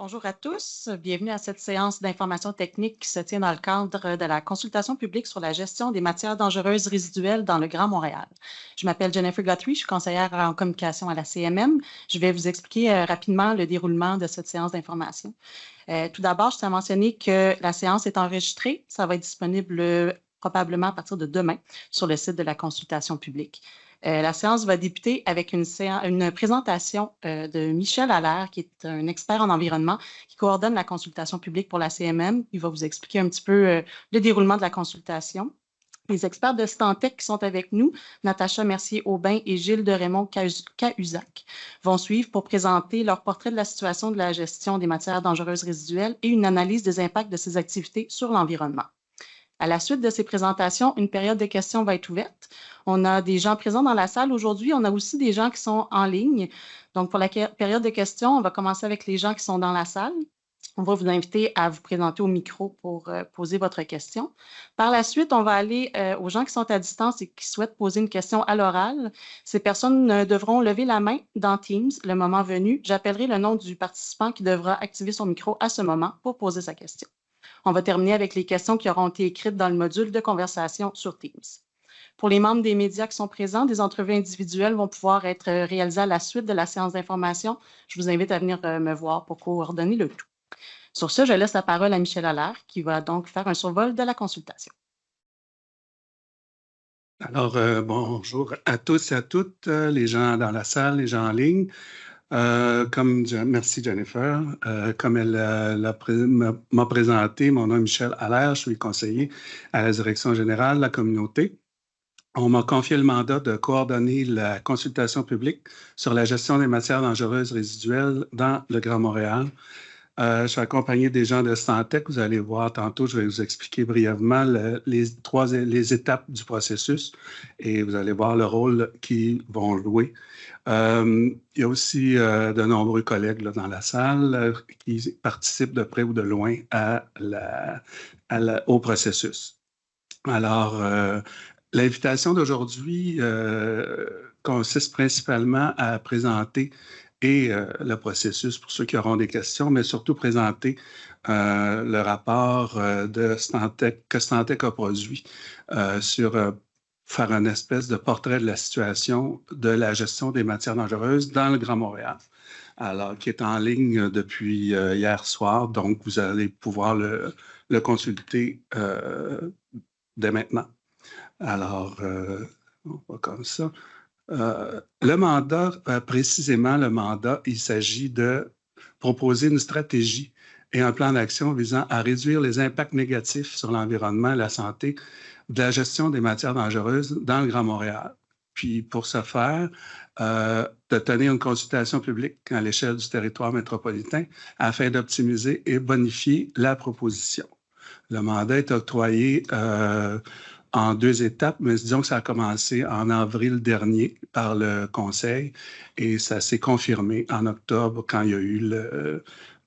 Bonjour à tous, bienvenue à cette séance d'information technique qui se tient dans le cadre de la consultation publique sur la gestion des matières dangereuses résiduelles dans le Grand Montréal. Je m'appelle Jennifer Guthrie, je suis conseillère en communication à la CMM. Je vais vous expliquer rapidement le déroulement de cette séance d'information. Tout d'abord, je tiens à mentionner que la séance est enregistrée. Ça va être disponible probablement à partir de demain sur le site de la consultation publique. La séance va débuter avec une présentation de Michel Allaire, qui est un expert en environnement qui coordonne la consultation publique pour la CMM. Il va vous expliquer un petit peu le déroulement de la consultation. Les experts de Stantec qui sont avec nous, Natacha Mercier-Aubin et Gilles de Raymond-Cahuzac, vont suivre pour présenter leur portrait de la situation de la gestion des matières dangereuses résiduelles et une analyse des impacts de ces activités sur l'environnement. À la suite de ces présentations, une période de questions va être ouverte. On a des gens présents dans la salle aujourd'hui. On a aussi des gens qui sont en ligne. Donc, pour la période de questions, on va commencer avec les gens qui sont dans la salle. On va vous inviter à vous présenter au micro pour poser votre question. Par la suite, on va aller aux gens qui sont à distance et qui souhaitent poser une question à l'oral. Ces personnes devront lever la main dans Teams le moment venu. J'appellerai le nom du participant qui devra activer son micro à ce moment pour poser sa question. On va terminer avec les questions qui auront été écrites dans le module de conversation sur Teams. Pour les membres des médias qui sont présents, des entrevues individuelles vont pouvoir être réalisées à la suite de la séance d'information. Je vous invite à venir me voir pour coordonner le tout. Sur ce, je laisse la parole à Michel Allaire qui va donc faire un survol de la consultation. Alors, bonjour à tous et à toutes, les gens dans la salle, les gens en ligne. Merci Jennifer. Comme elle m'a présenté, mon nom est Michel Allaire, je suis conseiller à la direction générale de la communauté. On m'a confié le mandat de coordonner la consultation publique sur la gestion des matières dangereuses résiduelles dans le Grand Montréal. Je suis accompagné des gens de Stantec. Vous allez voir tantôt, je vais vous expliquer brièvement les étapes du processus et vous allez voir le rôle qu'ils vont jouer. Il y a aussi de nombreux collègues là, dans la salle qui participent de près ou de loin au processus. Alors, l'invitation d'aujourd'hui consiste principalement à présenter le processus pour ceux qui auront des questions, mais surtout présenter le rapport que Stantec a produit sur faire une espèce de portrait de la situation de la gestion des matières dangereuses dans le Grand Montréal. Alors, qui est en ligne depuis hier soir, donc vous allez pouvoir le consulter dès maintenant. Alors, on va comme ça. Le mandat, précisément le mandat, il s'agit de proposer une stratégie et un plan d'action visant à réduire les impacts négatifs sur l'environnement et la santé de la gestion des matières dangereuses dans le Grand Montréal. Puis, pour ce faire, de tenir une consultation publique à l'échelle du territoire métropolitain afin d'optimiser et bonifier la proposition. Le mandat est octroyé en 2 étapes, mais disons que ça a commencé en avril dernier par le Conseil et ça s'est confirmé en octobre quand il y a eu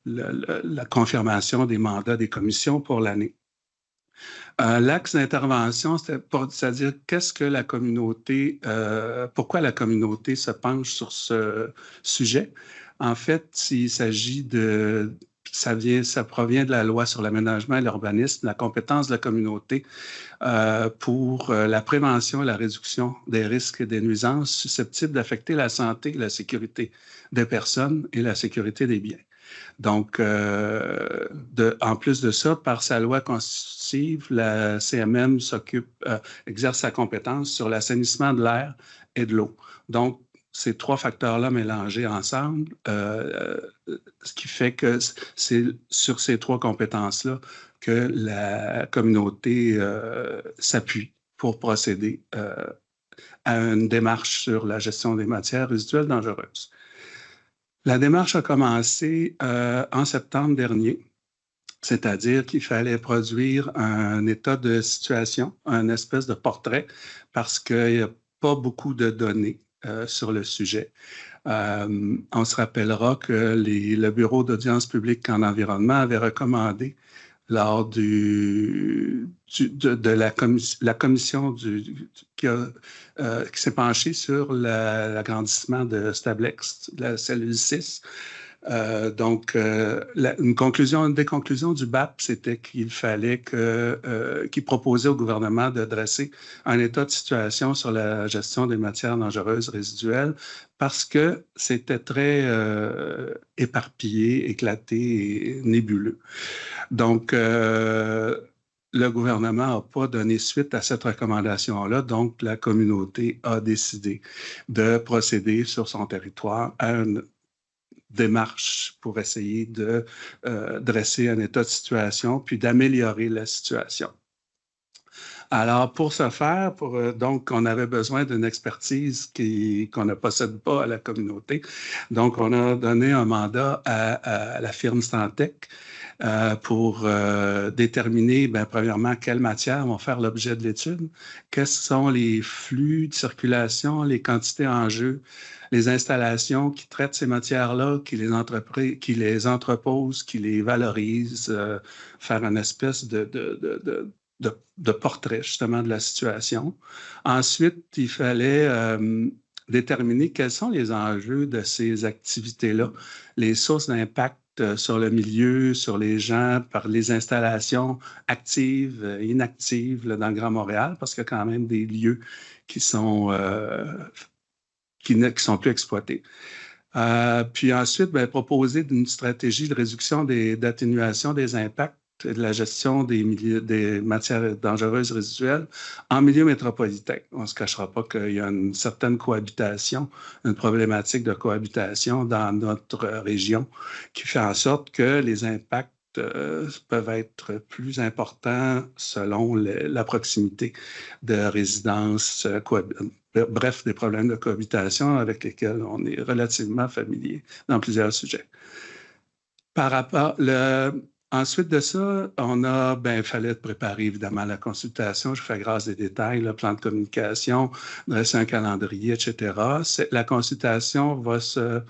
la confirmation des mandats des commissions pour l'année. L'axe d'intervention, c'est-à-dire qu'est-ce que la communauté, pourquoi la communauté se penche sur ce sujet. En fait, il s'agit ça provient de la loi sur l'aménagement et l'urbanisme, la compétence de la communauté pour la prévention et la réduction des risques et des nuisances susceptibles d'affecter la santé et la sécurité des personnes et la sécurité des biens. Donc, en plus de ça, par sa loi constitutive, la CMM exerce sa compétence sur l'assainissement de l'air et de l'eau. Donc, ces 3 facteurs-là mélangés ensemble, ce qui fait que c'est sur ces 3 compétences-là que la communauté s'appuie pour procéder à une démarche sur la gestion des matières résiduelles dangereuses. La démarche a commencé en septembre dernier, c'est-à-dire qu'il fallait produire un état de situation, un espèce de portrait, parce qu'il n'y a pas beaucoup de données sur le sujet. On se rappellera que le Bureau d'audience publique en environnement avait recommandé lors de la commission qui s'est penchée sur l'agrandissement de Stablex, de la cellule 6, Une des conclusions du BAP, c'était qu'il fallait qu'il proposait au gouvernement de dresser un état de situation sur la gestion des matières dangereuses résiduelles parce que c'était très éparpillé, éclaté et nébuleux. Donc, le gouvernement n'a pas donné suite à cette recommandation-là, donc la communauté a décidé de procéder sur son territoire à une démarche pour essayer de dresser un état de situation puis d'améliorer la situation. Alors, pour ce faire, donc, on avait besoin d'une expertise qu'on ne possède pas à la communauté. Donc, on a donné un mandat à la firme Stantec pour déterminer, premièrement, quelles matières vont faire l'objet de l'étude, quels sont les flux de circulation, les quantités en jeu, les installations qui traitent ces matières-là, qui les entreposent, qui les valorisent, faire une espèce de portrait justement de la situation. Ensuite, il fallait déterminer quels sont les enjeux de ces activités-là, les sources d'impact sur le milieu, sur les gens, par les installations actives, inactives là, dans le Grand Montréal, parce qu'il y a quand même des lieux qui sont plus exploités. Puis ensuite, proposer une stratégie de réduction d'atténuation des impacts et de la gestion des matières dangereuses résiduelles en milieu métropolitain. On ne se cachera pas qu'il y a une certaine cohabitation, une problématique de cohabitation dans notre région qui fait en sorte que les impacts peuvent être plus importants selon la proximité de résidences, bref, des problèmes de cohabitation avec lesquels on est relativement familier dans plusieurs sujets. Ensuite de ça, il fallait préparer évidemment la consultation. Je fais grâce des détails, le plan de communication, dresser un calendrier, etc. La consultation va se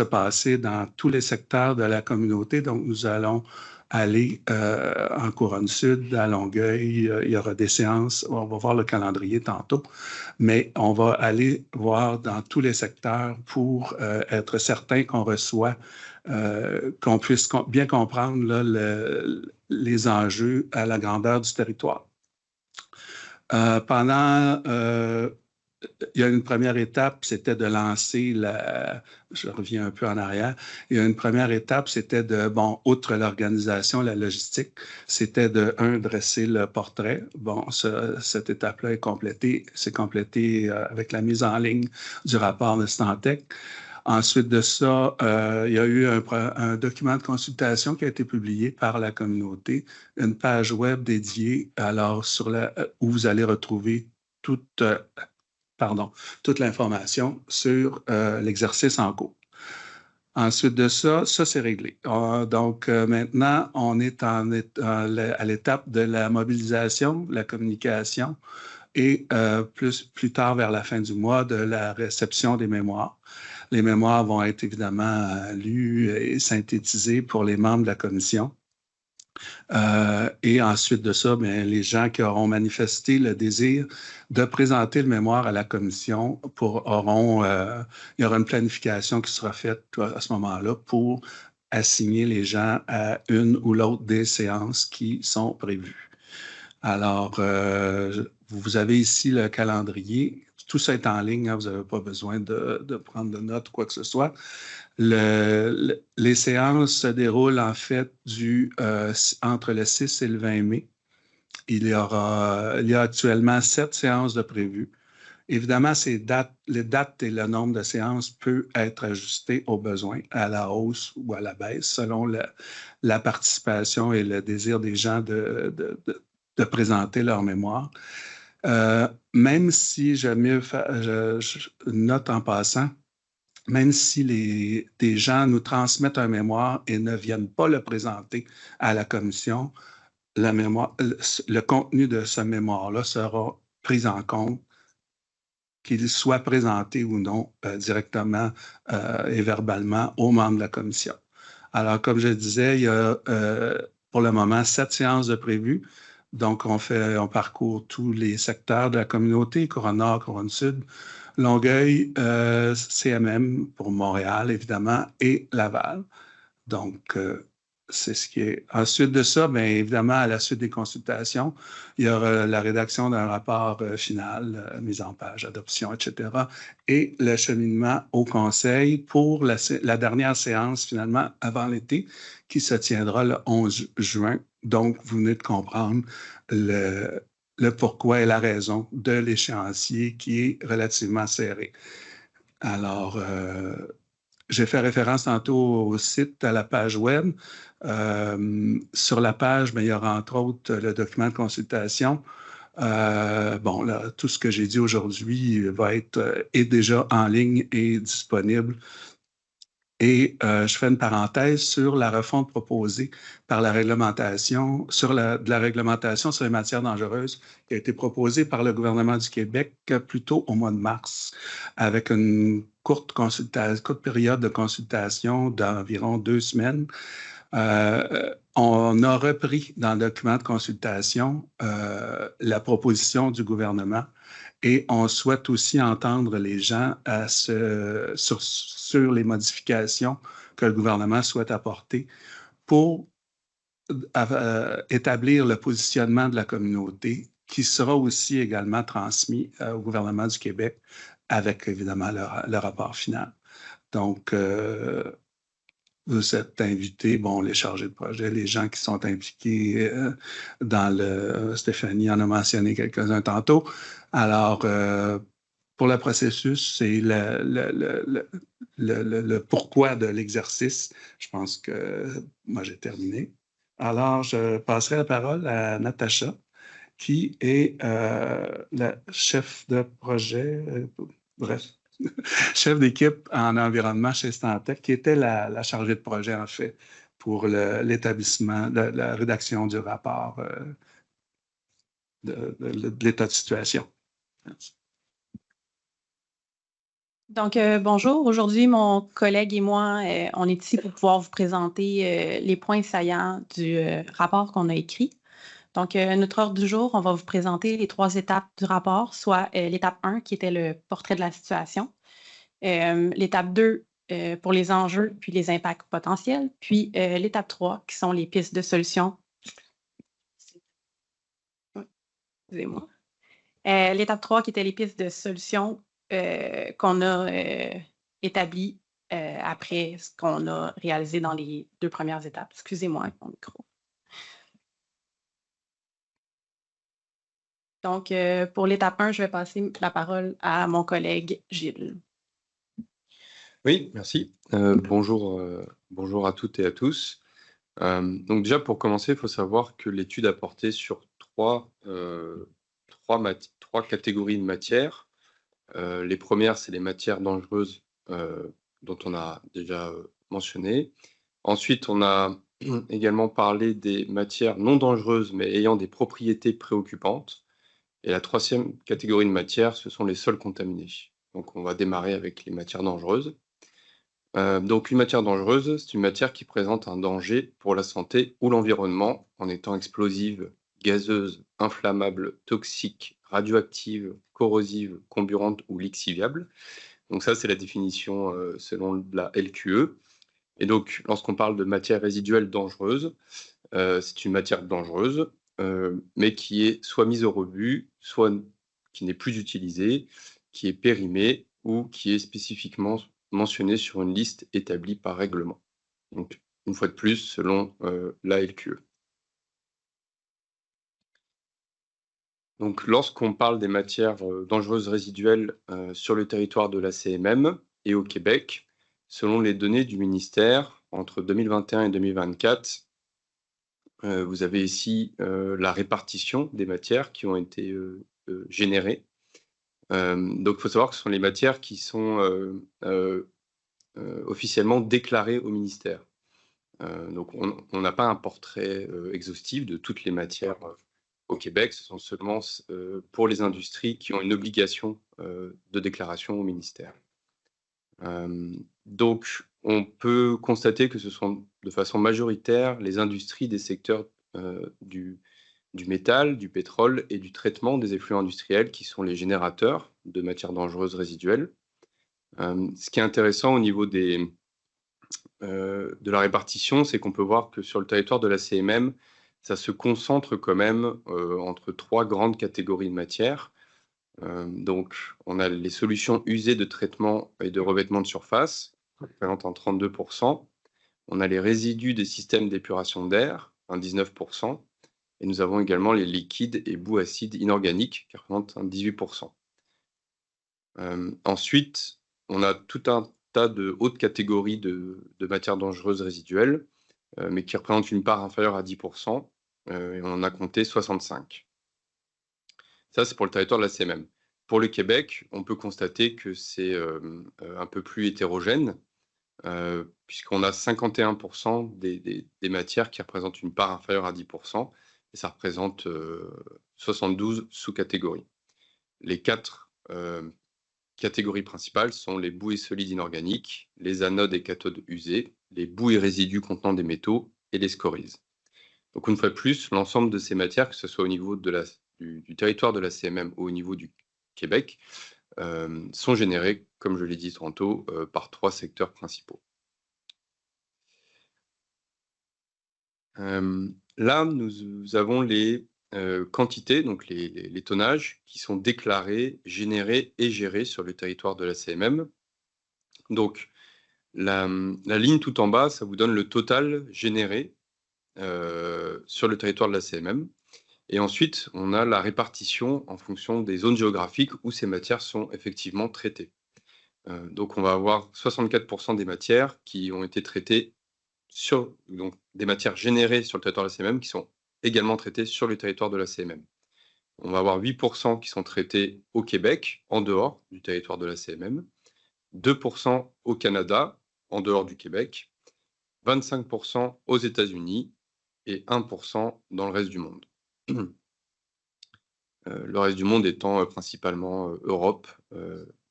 passer dans tous les secteurs de la communauté. Donc, nous allons aller en Couronne Sud, à Longueuil. Il y aura des séances. On va voir le calendrier tantôt. Mais on va aller voir dans tous les secteurs pour être certain qu'on reçoit qu'on puisse bien comprendre là, les enjeux à la grandeur du territoire. Il y a une première étape, c'était de lancer je reviens un peu en arrière. Il y a une première étape, c'était outre l'organisation, la logistique, c'était dresser le portrait. Cette étape-là est complétée. C'est complété avec la mise en ligne du rapport de Stantec. Ensuite de ça, il y a eu un document de consultation qui a été publié par la communauté, une page web dédiée où vous allez retrouver toute l'information sur l'exercice en cours. Ensuite de ça c'est réglé. Maintenant, on est à l'étape de la mobilisation, la communication et plus tard, vers la fin du mois, de la réception des mémoires. Les mémoires vont être évidemment lues et synthétisées pour les membres de la commission. Et ensuite de ça, les gens qui auront manifesté le désir de présenter le mémoire à la commission il y aura une planification qui sera faite à ce moment-là pour assigner les gens à une ou l'autre des séances qui sont prévues. Alors, vous avez ici le calendrier. Tout ça est en ligne, hein, vous n'avez pas besoin de prendre de notes ou quoi que ce soit. Les séances se déroulent en fait entre le 6 et le 20 mai. Il y a actuellement 7 séances de prévues. Évidemment, les dates et le nombre de séances peut être ajusté au besoin, à la hausse ou à la baisse, selon la participation et le désir des gens de présenter leur mémoire. Même si je note en passant, même si des gens nous transmettent un mémoire et ne viennent pas le présenter à la commission, le contenu de ce mémoire-là sera pris en compte, qu'il soit présenté ou non directement et verbalement aux membres de la commission. Alors, comme je disais, il y a pour le moment 7 séances de prévues. Donc, on parcourt tous les secteurs de la communauté, Couronne Nord, Couronne Sud. Longueuil, CMM pour Montréal, évidemment, et Laval. Donc, c'est ce qui est. Ensuite de ça, bien évidemment, à la suite des consultations, il y aura la rédaction d'un rapport final, mise en page, adoption, etc., et le cheminement au Conseil pour la dernière séance, finalement, avant l'été, qui se tiendra le 11 juin. Donc, vous venez de comprendre le pourquoi et la raison de l'échéancier qui est relativement serré. Alors, j'ai fait référence tantôt au site, à la page web. Sur la page, bien, il y aura entre autres le document de consultation. Bon, là, tout ce que j'ai dit aujourd'hui est déjà en ligne et disponible. Et je fais une parenthèse sur la refonte proposée par la réglementation, de la réglementation sur les matières dangereuses qui a été proposée par le gouvernement du Québec plus tôt au mois de mars, avec une courte période de consultation d'environ 2 semaines. On a repris dans le document de consultation la proposition du gouvernement et on souhaite aussi entendre les gens sur les modifications que le gouvernement souhaite apporter pour établir le positionnement de la communauté qui sera aussi également transmis au gouvernement du Québec avec évidemment le rapport final. Donc, vous êtes invités, bon, les chargés de projet, les gens qui sont impliqués dans Stéphanie en a mentionné quelques-uns tantôt. Alors, pour le processus, c'est le pourquoi de l'exercice. Je pense que moi, j'ai terminé. Alors, je passerai la parole à Natacha, qui est la chef de projet, bref, chef d'équipe en environnement chez Stantec, qui était la chargée de projet, en fait, pour l'établissement, la rédaction du rapport de l'état de situation. Merci. Donc, bonjour. Aujourd'hui, mon collègue et moi, on est ici pour pouvoir vous présenter les points saillants du rapport qu'on a écrit. Donc, notre ordre du jour, on va vous présenter les 3 étapes du rapport, soit l'étape 1, qui était le portrait de la situation, l'étape 2, pour les enjeux puis les impacts potentiels, puis l'étape 3, qui sont les pistes de solutions. Excusez-moi. L'étape 3, qui était les pistes de solutions qu'on a établies après ce qu'on a réalisé dans les 2 premières étapes. Excusez-moi avec mon micro. Donc, pour l'étape 1, je vais passer la parole à mon collègue Gilles. Oui, merci. Bonjour à toutes et à tous. Donc déjà, pour commencer, il faut savoir que l'étude a porté sur trois catégories de matières. Les premières, c'est les matières dangereuses dont on a déjà mentionné. Ensuite, on a également parlé des matières non dangereuses, mais ayant des propriétés préoccupantes. Et la troisième catégorie de matières, ce sont les sols contaminés. Donc on va démarrer avec les matières dangereuses. Donc une matière dangereuse, c'est une matière qui présente un danger pour la santé ou l'environnement en étant explosive, gazeuse, inflammable, toxique, radioactive, corrosive, comburante ou lixiviable. Donc ça, c'est la définition selon la LQE. Et donc, lorsqu'on parle de matière résiduelle dangereuse, c'est une matière dangereuse, mais qui est soit mise au rebut, soit qui n'est plus utilisée, qui est périmée ou qui est spécifiquement mentionnée sur une liste établie par règlement. Donc, une fois de plus, selon la LQE. Donc, lorsqu'on parle des matières dangereuses résiduelles sur le territoire de la CMM et au Québec, selon les données du ministère, entre 2021 et 2024, vous avez ici la répartition des matières qui ont été générées. Donc, il faut savoir que ce sont les matières qui sont officiellement déclarées au ministère. Donc, on n'a pas un portrait exhaustif de toutes les matières au Québec. Ce sont seulement pour les industries qui ont une obligation de déclaration au ministère. Donc, on peut constater que ce sont de façon majoritaire les industries des secteurs du métal, du pétrole et du traitement des effluents industriels qui sont les générateurs de matières dangereuses résiduelles. Ce qui est intéressant au niveau de la répartition, c'est qu'on peut voir que sur le territoire de la CMM, ça se concentre quand même entre 3 grandes catégories de matières. Donc, on a les solutions usées de traitement et de revêtement de surface, représentant 32%. On a les résidus des systèmes d'épuration d'air, 19%. Et nous avons également les liquides et boues acides inorganiques, qui représentent 18%. Ensuite, on a tout un tas de hautes catégories de matières dangereuses résiduelles, mais qui représentent une part inférieure à 10%, et on en a compté 65. Ça, c'est pour le territoire de la CMM. Pour le Québec, on peut constater que c'est un peu plus hétérogène, puisqu'on a 51% des matières qui représentent une part inférieure à 10%, et ça représente 72 sous-catégories. Les 4 catégories principales sont les boues et solides inorganiques, les anodes et cathodes usées, les boues et résidus contenant des métaux et les scories. Donc, une fois de plus, l'ensemble de ces matières, que ce soit au niveau du territoire de la CMM ou au niveau du Québec, sont générées, comme je l'ai dit tantôt, par 3 secteurs principaux. Là, nous avons les quantités, donc les tonnages, qui sont déclarés, générés et gérés sur le territoire de la CMM. Donc, la ligne tout en bas, ça vous donne le total généré sur le territoire de la CMM. Et ensuite, on a la répartition en fonction des zones géographiques où ces matières sont effectivement traitées. Donc, on va avoir 64% des matières qui ont été traitées donc des matières générées sur le territoire de la CMM qui sont également traitées sur le territoire de la CMM. On va avoir 8% qui sont traités au Québec, en dehors du territoire de la CMM, 2% au Canada, en dehors du Québec, 25% aux États-Unis et 1% dans le reste du monde. Le reste du monde étant principalement Europe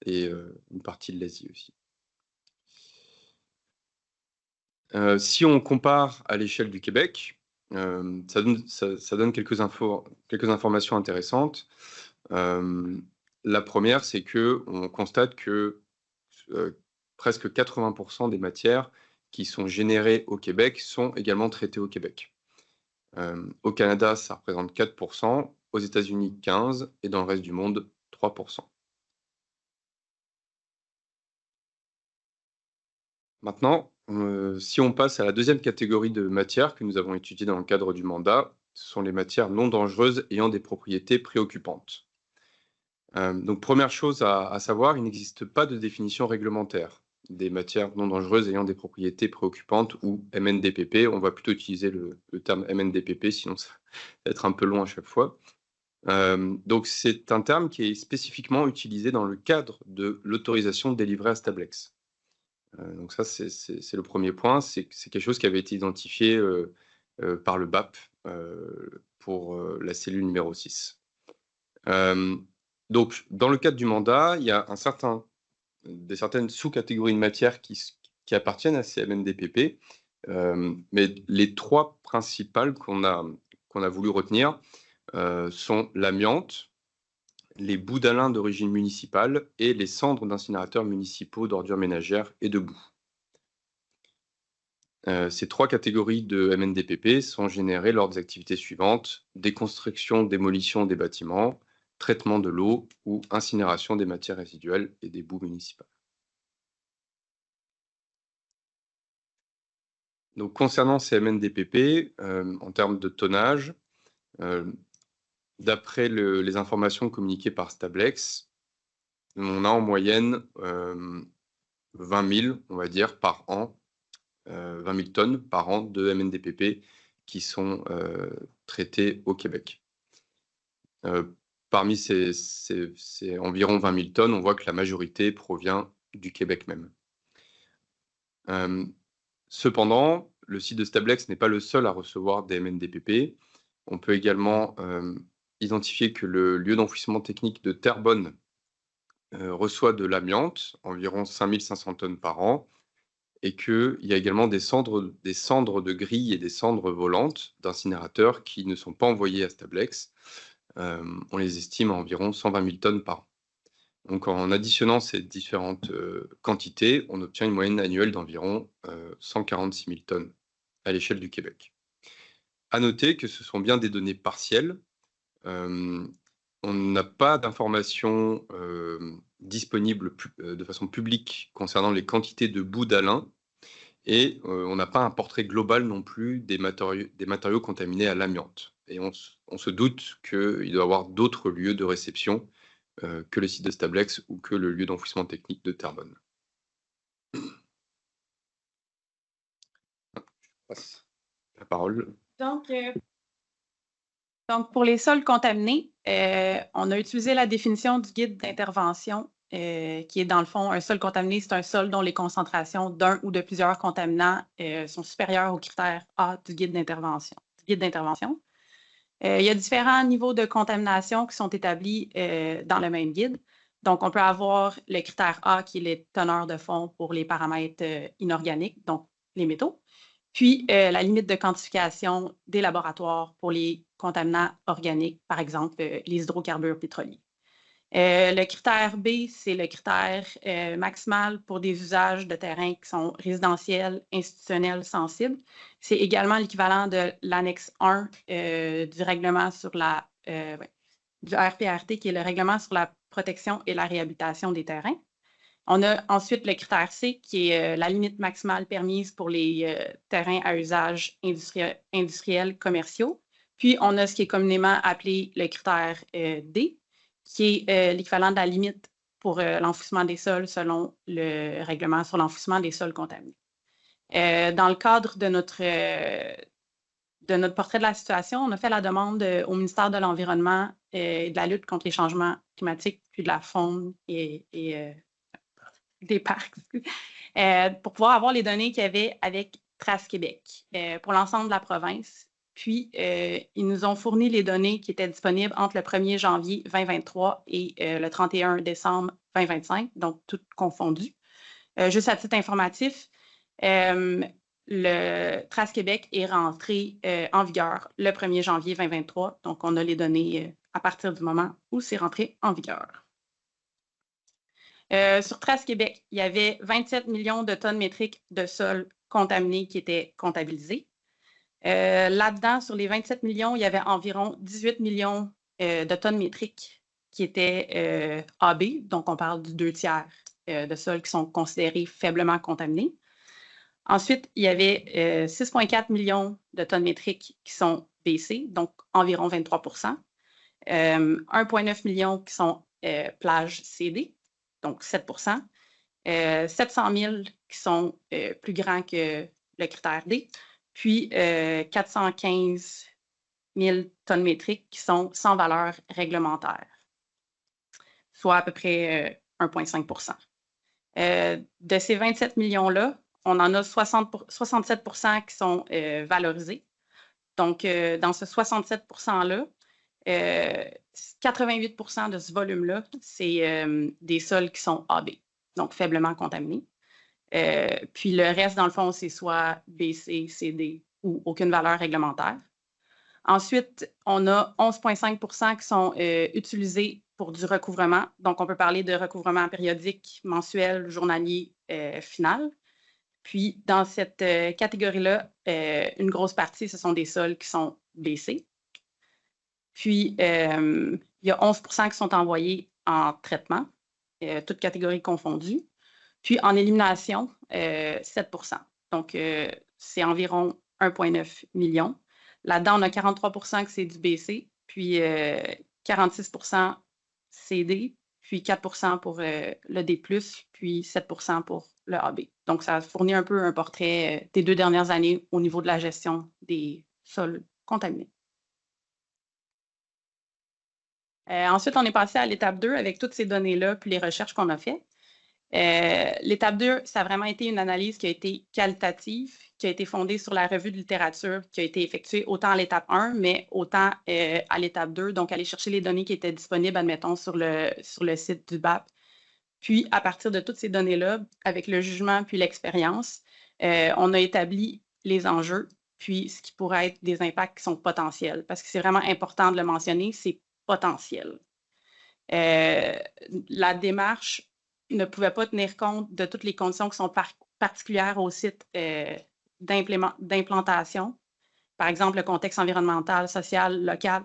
et une partie de l'Asie aussi. Si on compare à l'échelle du Québec, ça donne quelques informations intéressantes. La première, c'est qu'on constate que presque 80% des matières qui sont générées au Québec sont également traitées au Québec. Au Canada, ça représente 4%, aux États-Unis 15% et dans le reste du monde 3%. Maintenant, si on passe à la deuxième catégorie de matières que nous avons étudiées dans le cadre du mandat, ce sont les matières non dangereuses ayant des propriétés préoccupantes. Donc, première chose à savoir, il n'existe pas de définition réglementaire des matières non dangereuses ayant des propriétés préoccupantes ou MNDPP. On va plutôt utiliser le terme MNDPP, sinon ça va être un peu long à chaque fois. Donc, c'est un terme qui est spécifiquement utilisé dans le cadre de l'autorisation délivrée à Stablex. Donc ça, c'est le premier point. C'est quelque chose qui avait été identifié par le BAP pour la cellule numéro 6. Donc, dans le cadre du mandat, il y a certaines sous-catégories de matières qui appartiennent à ces MNDPP, mais les 3 principales qu'on a voulu retenir sont l'amiante, les boues d'alun d'origine municipale et les cendres d'incinérateurs municipaux d'ordures ménagères et de boue. Ces 3 catégories de MNDPP sont générées lors des activités suivantes: déconstruction, démolition des bâtiments, traitement de l'eau ou incinération des matières résiduelles et des boues municipales. Donc, concernant ces MNDPP, en termes de tonnage, d'après les informations communiquées par Stablex, on a en moyenne 20 000, on va dire, par an, 20 000 tonnes par an de MNDPP qui sont traités au Québec. Parmi ces environ 20 000 tonnes, on voit que la majorité provient du Québec même. Cependant, le site de Stablex n'est pas le seul à recevoir des MNDPP. On peut également identifier que le lieu d'enfouissement technique de Terrebonne reçoit de l'amiante, environ 5 500 tonnes par an, et qu'il y a également des cendres de grilles et des cendres volantes d'incinérateurs qui ne sont pas envoyées à Stablex. On les estime à environ 120 000 tonnes par an. Donc, en additionnant ces différentes quantités, on obtient une moyenne annuelle d'environ 146 000 tonnes à l'échelle du Québec. À noter que ce sont bien des données partielles. On n'a pas d'informations disponibles de façon publique concernant les quantités de boue d'Alain et on n'a pas un portrait global non plus des matériaux contaminés à l'amiante. Et on se doute qu'il doit y avoir d'autres lieux de réception que le site de Stablex ou que le lieu d'enfouissement technique de Terrebonne. Je passe la parole. Donc, pour les sols contaminés, on a utilisé la définition du guide d'intervention qui est dans le fond, un sol contaminé, c'est un sol dont les concentrations d'un ou de plusieurs contaminants sont supérieures aux critères A du guide d'intervention. Il y a différents niveaux de contamination qui sont établis dans le même guide. Donc, on peut avoir le critère A qui est les teneurs de fond pour les paramètres inorganiques, donc les métaux. Puis, la limite de quantification des laboratoires pour les contaminants organiques, par exemple les hydrocarbures pétroliers. Le critère B, c'est le critère maximal pour des usages de terrain qui sont résidentiels, institutionnels, sensibles. C'est également l'équivalent de l'annexe 1 du règlement sur la du RPRT, qui est le règlement sur la protection et la réhabilitation des terrains. On a ensuite le critère C, qui est la limite maximale permise pour les terrains à usage industriels commerciaux. Puis, on a ce qui est communément appelé le critère D, qui est l'équivalent de la limite pour l'enfouissement des sols selon le règlement sur l'enfouissement des sols contaminés. Dans le cadre de notre portrait de la situation, on a fait la demande au ministère de l'Environnement et de la lutte contre les changements climatiques, puis de la faune et des parcs, pour pouvoir avoir les données qu'il y avait avec Trace Québec pour l'ensemble de la province. Puis, ils nous ont fourni les données qui étaient disponibles entre le 1er janvier 2023 et le 31 décembre 2025, donc toutes confondues. Juste à titre informatif, le Trace Québec est rentré en vigueur le 1er janvier 2023, donc on a les données à partir du moment où c'est rentré en vigueur. Sur Trace Québec, il y avait 27 millions de tonnes métriques de sol contaminés qui étaient comptabilisés. Là-dedans, sur les 27 millions, il y avait environ 18 millions de tonnes métriques qui étaient AB, donc on parle du 2/3 de sols qui sont considérés faiblement contaminés. Ensuite, il y avait 6,4 millions de tonnes métriques qui sont BC, donc environ 23 1,9 million qui sont plages CD, donc 7 700 000 qui sont plus grands que le critère D, puis 415 000 tonnes métriques qui sont sans valeur réglementaire, soit à peu près 1,5 de ces 27 millions-là, on en a 67 qui sont valorisés. Donc, dans ce 67 %-là, 88 de ce volume-là, c'est des sols qui sont AB, donc faiblement contaminés. Puis le reste, dans le fond, c'est soit BC, CD ou aucune valeur réglementaire. Ensuite, on a 11,5 qui sont utilisés pour du recouvrement. Donc, on peut parler de recouvrement périodique, mensuel, journalier, final. Puis, dans cette catégorie-là, une grosse partie, ce sont des sols qui sont BC. Puis, il y a 11 qui sont envoyés en traitement, toutes catégories confondues. Puis, en élimination, 7 Donc, c'est environ 1,9 million. Là-dedans, on a 43 que c'est du BC, puis 46 CD, puis 4 pour le D+, puis 7 pour le AB. Donc, ça fournit un peu un portrait des 2 dernières années au niveau de la gestion des sols contaminés. Ensuite, on est passé à l'étape 2 avec toutes ces données-là, puis les recherches qu'on a faites. L'étape 2, ça a vraiment été une analyse qui a été qualitative, qui a été fondée sur la revue de littérature qui a été effectuée autant à l'étape 1, mais autant à l'étape 2. Donc, aller chercher les données qui étaient disponibles, admettons, sur le site du BAP, Puis, à partir de toutes ces données-là, avec le jugement puis l'expérience, on a établi les enjeux, puis ce qui pourrait être des impacts qui sont potentiels, parce que c'est vraiment important de le mentionner, c'est potentiel. La démarche ne pouvait pas tenir compte de toutes les conditions qui sont particulières au site d'implantation, par exemple le contexte environnemental, social, local,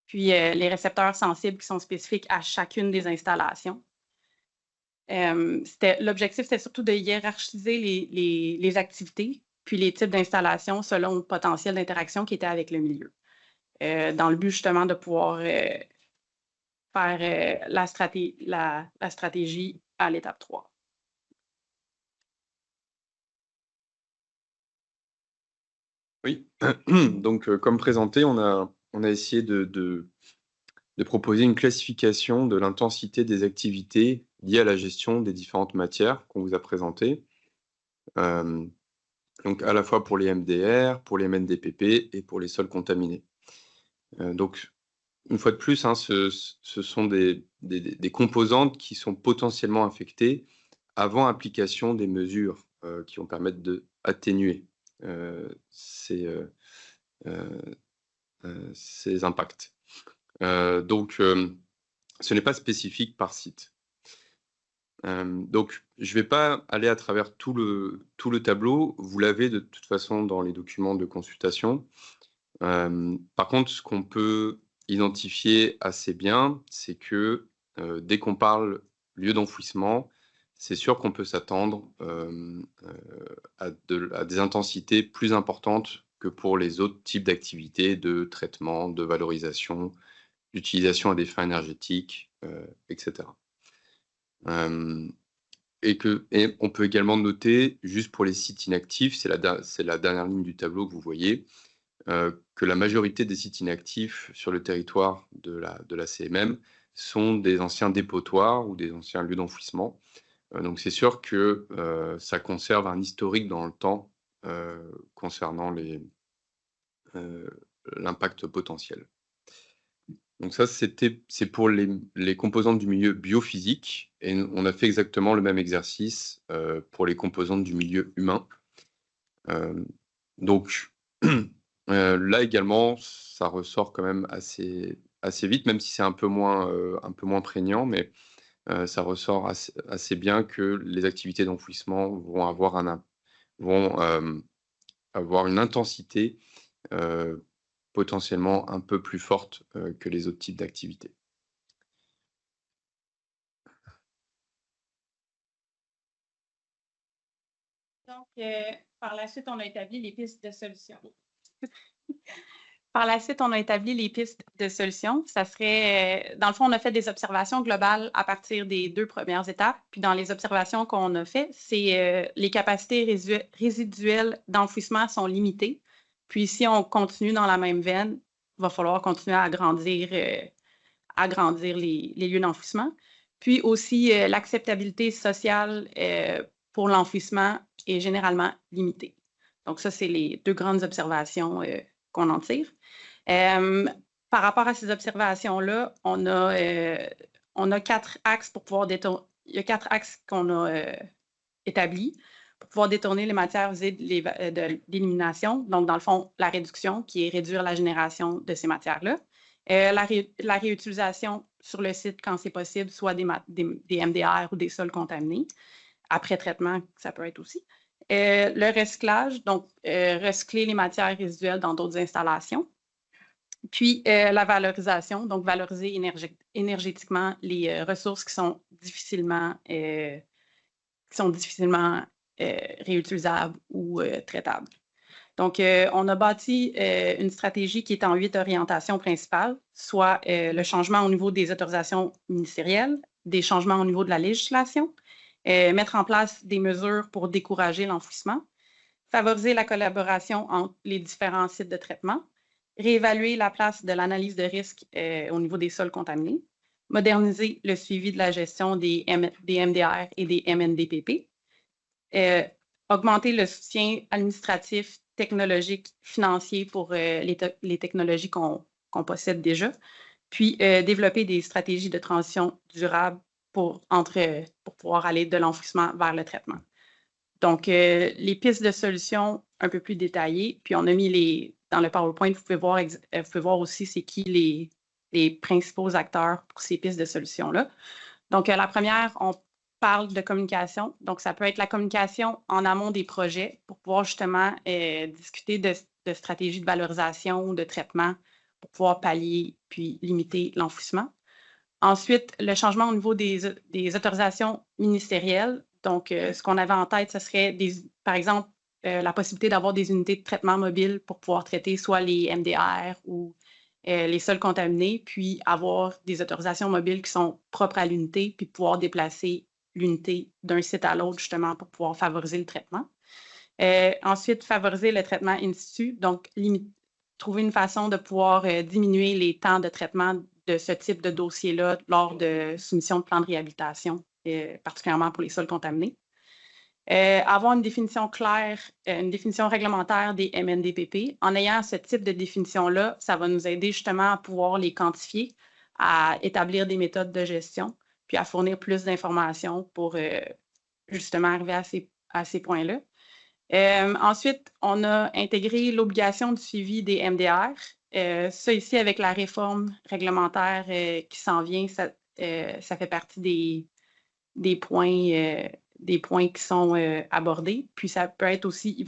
puis les récepteurs sensibles qui sont spécifiques à chacune des installations. L'objectif, c'était surtout de hiérarchiser les activités, puis les types d'installations selon le potentiel d'interaction qui était avec le milieu, dans le but justement de pouvoir faire la stratégie à l'étape 3. Oui, donc comme présenté, on a essayé de proposer une classification de l'intensité des activités liées à la gestion des différentes matières qu'on vous a présentées. Donc à la fois pour les MDR, pour les MNDPP et pour les sols contaminés. Donc une fois de plus, hein, ce sont des composantes qui sont potentiellement affectées avant application des mesures qui vont permettre d'atténuer ces impacts. Donc ce n'est pas spécifique par site. Donc, je ne vais pas aller à travers tout le tableau. Vous l'avez de toute façon dans les documents de consultation. Par contre, ce qu'on peut identifier assez bien, c'est que dès qu'on parle lieu d'enfouissement, c'est sûr qu'on peut s'attendre à des intensités plus importantes que pour les autres types d'activités de traitement, de valorisation, d'utilisation à des fins énergétiques, etc. Et on peut également noter, juste pour les sites inactifs, c'est la dernière ligne du tableau que vous voyez, que la majorité des sites inactifs sur le territoire de la CMM sont des anciens dépotoirs ou des anciens lieux d'enfouissement. Donc c'est sûr que ça conserve un historique dans le temps concernant l'impact potentiel. Donc ça, c'est pour les composantes du milieu biophysique, et on a fait exactement le même exercice pour les composantes du milieu humain. Donc là également, ça ressort quand même assez vite, même si c'est un peu moins prégnant, mais ça ressort assez bien que les activités d'enfouissement vont avoir une intensité potentiellement un peu plus forte que les autres types d'activités. Donc, par la suite, on a établi les pistes de solutions. Par la suite, on a établi les pistes de solutions. Ça serait, dans le fond, on a fait des observations globales à partir des 2 premières étapes. Puis dans les observations qu'on a faites, c'est les capacités résiduelles d'enfouissement sont limitées. Puis si on continue dans la même veine, il va falloir continuer à agrandir les lieux d'enfouissement. Puis aussi, l'acceptabilité sociale pour l'enfouissement est généralement limitée. Donc ça, c'est les 2 grandes observations qu'on en tire. Par rapport à ces observations-là, on a 4 axes pour pouvoir détourner. Il y a 4 axes qu'on a établis pour pouvoir détourner les matières usées d'élimination. Donc, dans le fond, la réduction, qui est réduire la génération de ces matières-là. La réutilisation sur le site quand c'est possible, soit des MDR ou des sols contaminés. Après traitement, ça peut être aussi. Le recyclage, donc recycler les matières résiduelles dans d'autres installations. Puis la valorisation, donc valoriser énergétiquement les ressources qui sont difficilement réutilisables ou traitables. Donc, on a bâti une stratégie qui est en 8 orientations principales, soit le changement au niveau des autorisations ministérielles, des changements au niveau de la législation, mettre en place des mesures pour décourager l'enfouissement, favoriser la collaboration entre les différents sites de traitement, réévaluer la place de l'analyse de risque au niveau des sols contaminés, moderniser le suivi de la gestion des MDR et des MNDPP, augmenter le soutien administratif, technologique, financier pour les technologies qu'on possède déjà, puis développer des stratégies de transition durable pour pouvoir aller de l'enfouissement vers le traitement. Donc, les pistes de solutions un peu plus détaillées, puis on a mis dans le PowerPoint, vous pouvez voir aussi c'est qui les principaux acteurs pour ces pistes de solutions-là. Donc, la première, on parle de communication. Donc, ça peut être la communication en amont des projets pour pouvoir justement discuter de stratégies de valorisation ou de traitement pour pouvoir pallier puis limiter l'enfouissement. Ensuite, le changement au niveau des autorisations ministérielles. Donc, ce qu'on avait en tête, ce serait, par exemple, la possibilité d'avoir des unités de traitement mobiles pour pouvoir traiter soit les MDR ou les sols contaminés, puis avoir des autorisations mobiles qui sont propres à l'unité, puis pouvoir déplacer l'unité d'un site à l'autre, justement, pour pouvoir favoriser le traitement. Ensuite, favoriser le traitement in situ, donc trouver une façon de pouvoir diminuer les temps de traitement de ce type de dossier-là lors de soumission de plan de réhabilitation, particulièrement pour les sols contaminés. Avoir une définition claire, une définition réglementaire des MNDPP. En ayant ce type de définition-là, ça va nous aider justement à pouvoir les quantifier, à établir des méthodes de gestion, puis à fournir plus d'informations pour justement arriver à ces points-là. Ensuite, on a intégré l'obligation du suivi des MDR. Ça ici, avec la réforme réglementaire qui s'en vient, ça fait partie des points qui sont abordés. Puis ça peut être aussi,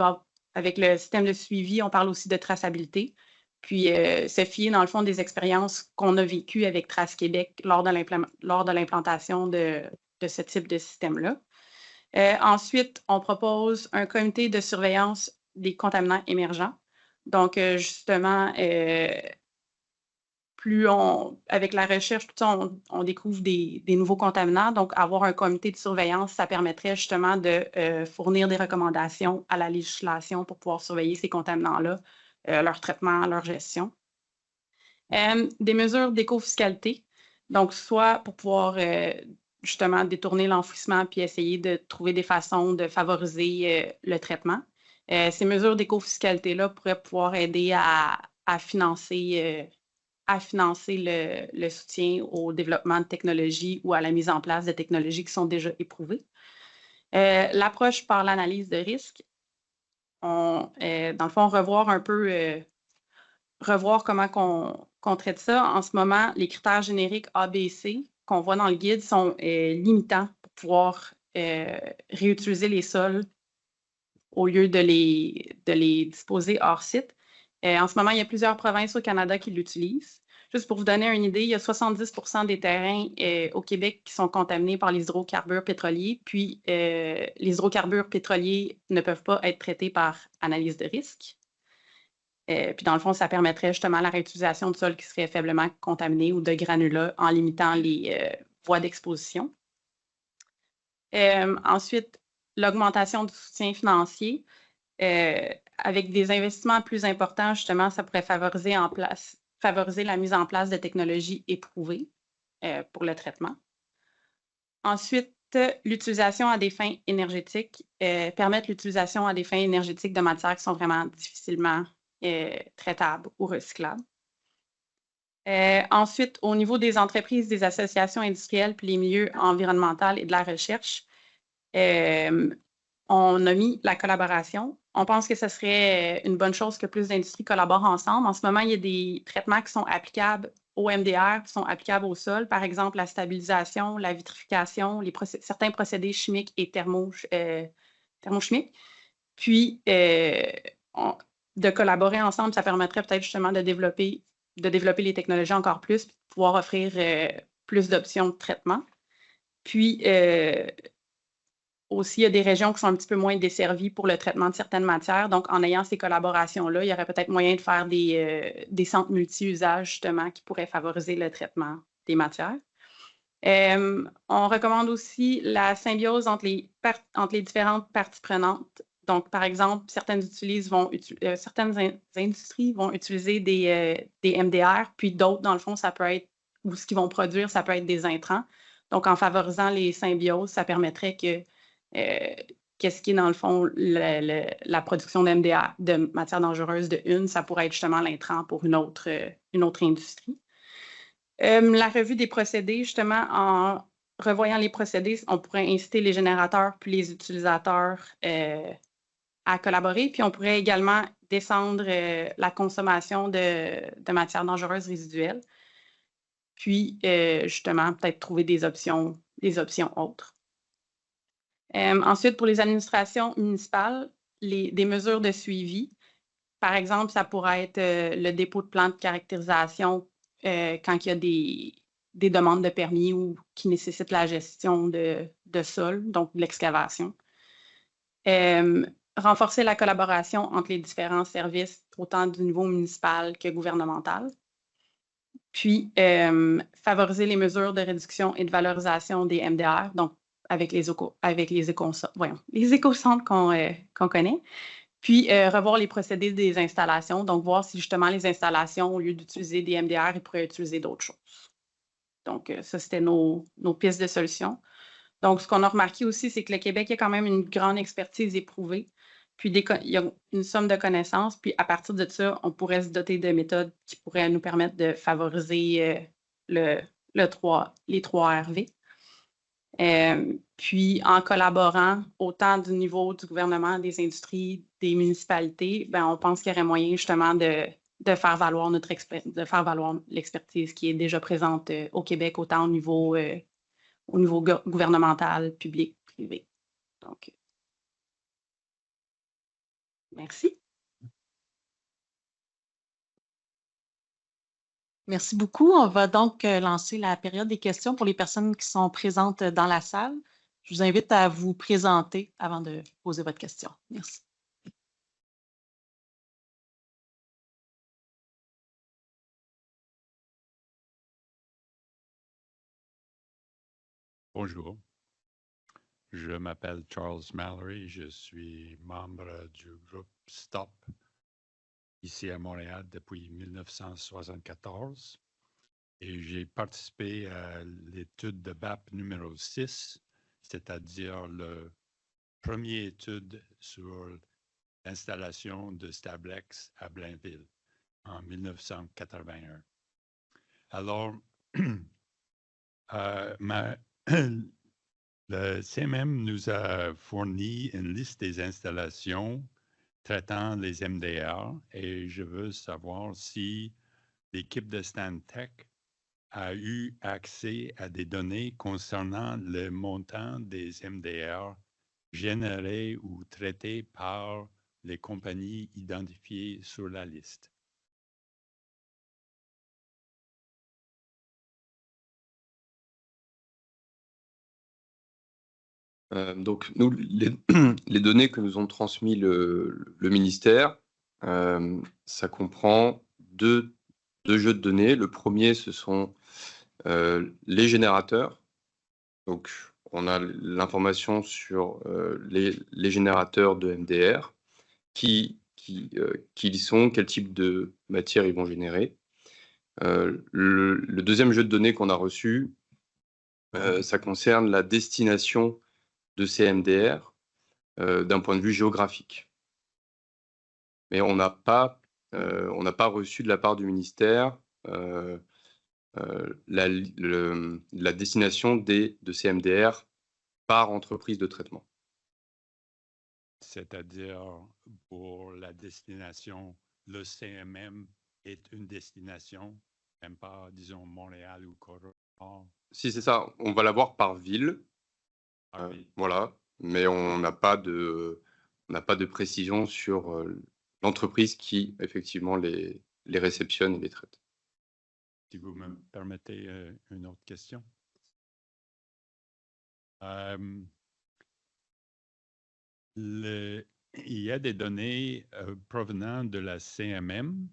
avec le système de suivi, on parle aussi de traçabilité. Puis se fier, dans le fond, des expériences qu'on a vécues avec Trace Québec lors de l'implantation de ce type de système-là. Ensuite, on propose un comité de surveillance des contaminants émergents. Donc, justement, avec la recherche, tout ça, on découvre des nouveaux contaminants. Donc, avoir un comité de surveillance, ça permettrait justement de fournir des recommandations à la législation pour pouvoir surveiller ces contaminants-là, leur traitement, leur gestion. Des mesures d'éco-fiscalité. Donc, soit pour pouvoir justement détourner l'enfouissement puis essayer de trouver des façons de favoriser le traitement. Ces mesures d'éco-fiscalité-là pourraient pouvoir aider à financer le soutien au développement de technologies ou à la mise en place de technologies qui sont déjà éprouvées. L'approche par l'analyse de risque. Dans le fond, revoir comment qu'on traite ça. En ce moment, les critères génériques ABC qu'on voit dans le guide sont limitants pour pouvoir réutiliser les sols au lieu de les disposer hors site. En ce moment, il y a plusieurs provinces au Canada qui l'utilisent. Juste pour vous donner une idée, il y a 70% des terrains au Québec qui sont contaminés par les hydrocarbures pétroliers, puis les hydrocarbures pétroliers ne peuvent pas être traités par analyse de risque. Puis dans le fond, ça permettrait justement la réutilisation de sols qui seraient faiblement contaminés ou de granulats en limitant les voies d'exposition. Ensuite, l'augmentation du soutien financier. Avec des investissements plus importants, justement, ça pourrait favoriser la mise en place de technologies éprouvées pour le traitement. Ensuite, l'utilisation à des fins énergétiques, permettre l'utilisation à des fins énergétiques de matières qui sont vraiment difficilement traitables ou recyclables. Ensuite, au niveau des entreprises, des associations industrielles, puis les milieux environnementaux et de la recherche, on a mis la collaboration. On pense que ce serait une bonne chose que plus d'industries collaborent ensemble. En ce moment, il y a des traitements qui sont applicables au MDR, qui sont applicables au sol. Par exemple, la stabilisation, la vitrification, certains procédés chimiques et thermochimiques. Puis, de collaborer ensemble, ça permettrait peut-être justement de développer les technologies encore plus, puis de pouvoir offrir plus d'options de traitement. Puis, aussi, il y a des régions qui sont un petit peu moins desservies pour le traitement de certaines matières. Donc, en ayant ces collaborations-là, il y aurait peut-être moyen de faire des centres multi-usages, justement, qui pourraient favoriser le traitement des matières. On recommande aussi la symbiose entre les différentes parties prenantes. Donc, par exemple, certaines industries vont utiliser des MDR, puis d'autres, dans le fond, ça peut être, ou ce qu'ils vont produire, ça peut être des intrants. Donc, en favorisant les symbioses, ça permettrait que qu'est-ce qui est, dans le fond, la production de MDR, de matières dangereuses ça pourrait être justement l'intrant pour une autre industrie. La revue des procédés, justement, revoyant les procédés, on pourrait inciter les générateurs puis les utilisateurs à collaborer. Puis on pourrait également descendre la consommation de matières dangereuses résiduelles. Puis, justement, peut-être trouver des options autres. Ensuite, pour les administrations municipales, des mesures de suivi. Par exemple, ça pourrait être le dépôt de plan de caractérisation quand il y a des demandes de permis ou qui nécessitent la gestion de sol, donc de l'excavation. Renforcer la collaboration entre les différents services, autant du niveau municipal que gouvernemental. Puis, favoriser les mesures de réduction et de valorisation des MDR, donc avec les éco-centres qu'on connaît. Puis, revoir les procédés des installations, donc voir si justement les installations, au lieu d'utiliser des MDR, ils pourraient utiliser d'autres choses. Donc, ça, c'était nos pistes de solutions. Donc, ce qu'on a remarqué aussi, c'est que le Québec a quand même une grande expertise éprouvée. Puis, il y a une somme de connaissances. Puis, à partir de ça, on pourrait se doter de méthodes qui pourraient nous permettre de favoriser les 3 RV. Puis, en collaborant autant du niveau du gouvernement, des industries, des municipalités, ben, on pense qu'il y aurait moyen justement de faire valoir l'expertise qui est déjà présente au Québec, autant au niveau gouvernemental, public, privé. Donc, merci. Merci beaucoup. On va donc lancer la période des questions pour les personnes qui sont présentes dans la salle. Je vous invite à vous présenter avant de poser votre question. Merci. Bonjour, je m'appelle Charles Mallory, je suis membre du groupe STOP ici à Montréal depuis 1974 et j'ai participé à l'étude de BAP numéro 6, c'est-à-dire la première étude sur l'installation de Stablex à Blainville en 1981. Alors, le CMM nous a fourni une liste des installations traitant les MDR et je veux savoir si l'équipe de Stantec a eu accès à des données concernant le montant des MDR générés ou traités par les compagnies identifiées sur la liste. Donc, nous, les données que nous ont transmis le ministère, ça comprend deux jeux de données. Le premier, ce sont les générateurs. Donc, on a l'information sur les générateurs de MDR, qui ils sont, quel type de matière ils vont générer. Le deuxième jeu de données qu'on a reçu, ça concerne la destination de ces MDR d'un point de vue géographique. Mais on n'a pas reçu de la part du ministère la destination de ces MDR par entreprise de traitement. C'est-à-dire, pour la destination, le CMM est une destination, même pas, disons, Montréal ou Corona. Si, c'est ça. On va l'avoir par ville. Voilà. Mais on n'a pas de précision sur l'entreprise qui, effectivement, les réceptionne et les traite. Si vous me permettez une autre question. Il y a des données provenant de la CMM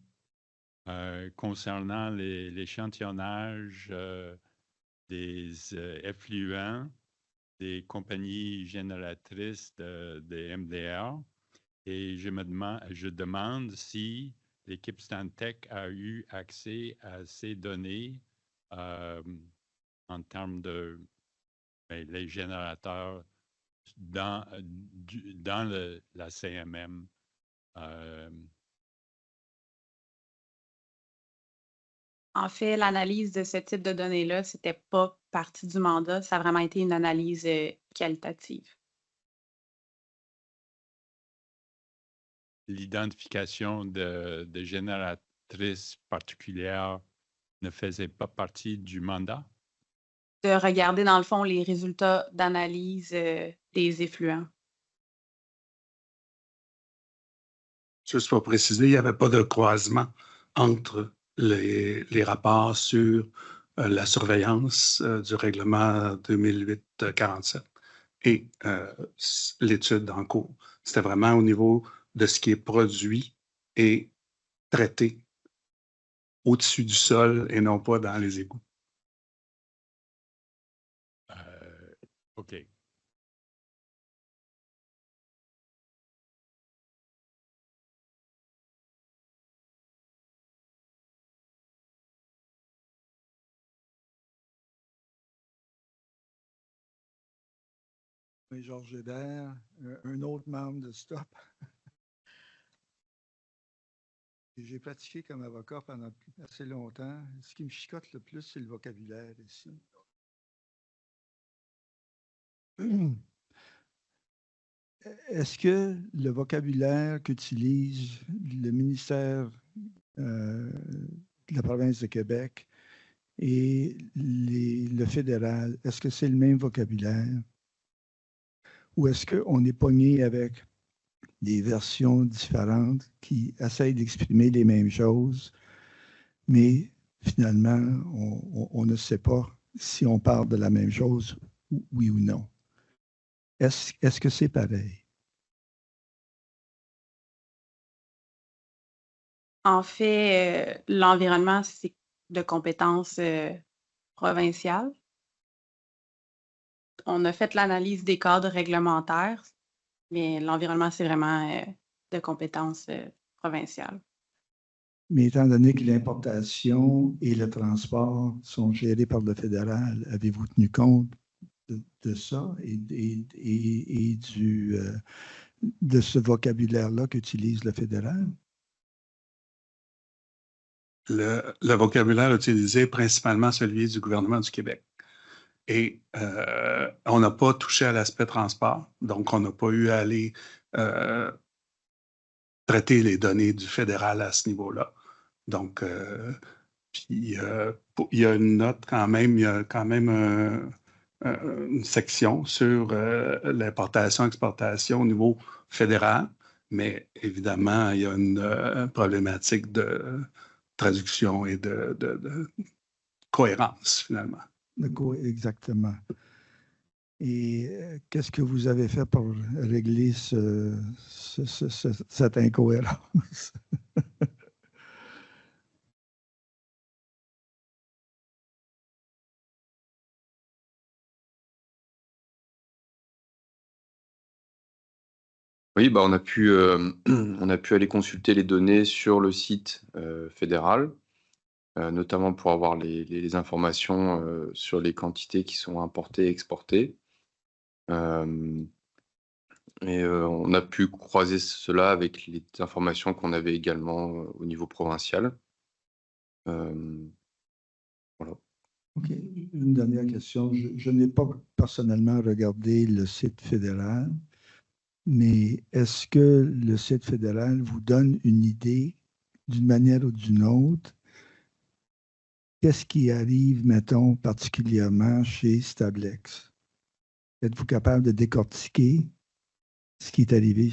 concernant l'échantillonnage des effluents des compagnies génératrices des MDR. Et je demande si l'équipe Stantec a eu accès à ces données en termes de les générateurs dans la CMM. En fait, l'analyse de ce type de données-là, ce n'était pas partie du mandat, ça a vraiment été une analyse qualitative. L'identification de génératrices particulières ne faisait pas partie du mandat? De regarder, dans le fond, les résultats d'analyse des effluents. Juste pour préciser, il n'y avait pas de croisement entre les rapports sur la surveillance du règlement 2008-47 et l'étude en cours. C'était vraiment au niveau de ce qui est produit et traité au-dessus du sol et non pas dans les égouts. OK. Oui, Georges Hébert, un autre membre de STOP. J'ai pratiqué comme avocat pendant assez longtemps. Ce qui me chicote le plus, c'est le vocabulaire ici. Est-ce que le vocabulaire qu'utilise le ministère de la province de Québec et le fédéral, est-ce que c'est le même vocabulaire? Ou est-ce qu'on est pogné avec des versions différentes qui essayent d'exprimer les mêmes choses, mais finalement, on ne sait pas si on parle de la même chose, oui ou non. Est-ce que c'est pareil? En fait, l'environnement, c'est de compétences provinciales. On a fait l'analyse des cadres réglementaires, mais l'environnement, c'est vraiment de compétences provinciales. Mais étant donné que l'importation et le transport sont gérés par le fédéral, avez-vous tenu compte de ça et de ce vocabulaire-là qu'utilise le fédéral? Le vocabulaire utilisé est principalement celui du gouvernement du Québec. Et on n'a pas touché à l'aspect transport, donc on n'a pas eu à aller traiter les données du fédéral à ce niveau-là. Donc, puis, il y a une note quand même, il y a quand même une section sur l'importation-exportation au niveau fédéral, mais évidemment, il y a une problématique de traduction et de cohérence, finalement. Exactement. Et qu'est-ce que vous avez fait pour régler cette incohérence? Oui, bah, on a pu aller consulter les données sur le site fédéral, notamment pour avoir les informations sur les quantités qui sont importées et exportées. Et on a pu croiser cela avec les informations qu'on avait également au niveau provincial. Voilà. OK. Une dernière question. Je n'ai pas personnellement regardé le site fédéral, mais est-ce que le site fédéral vous donne une idée, d'une manière ou d'une autre, qu'est-ce qui arrive, mettons, particulièrement chez Stablex? Êtes-vous capable de décortiquer ce qui est arrivé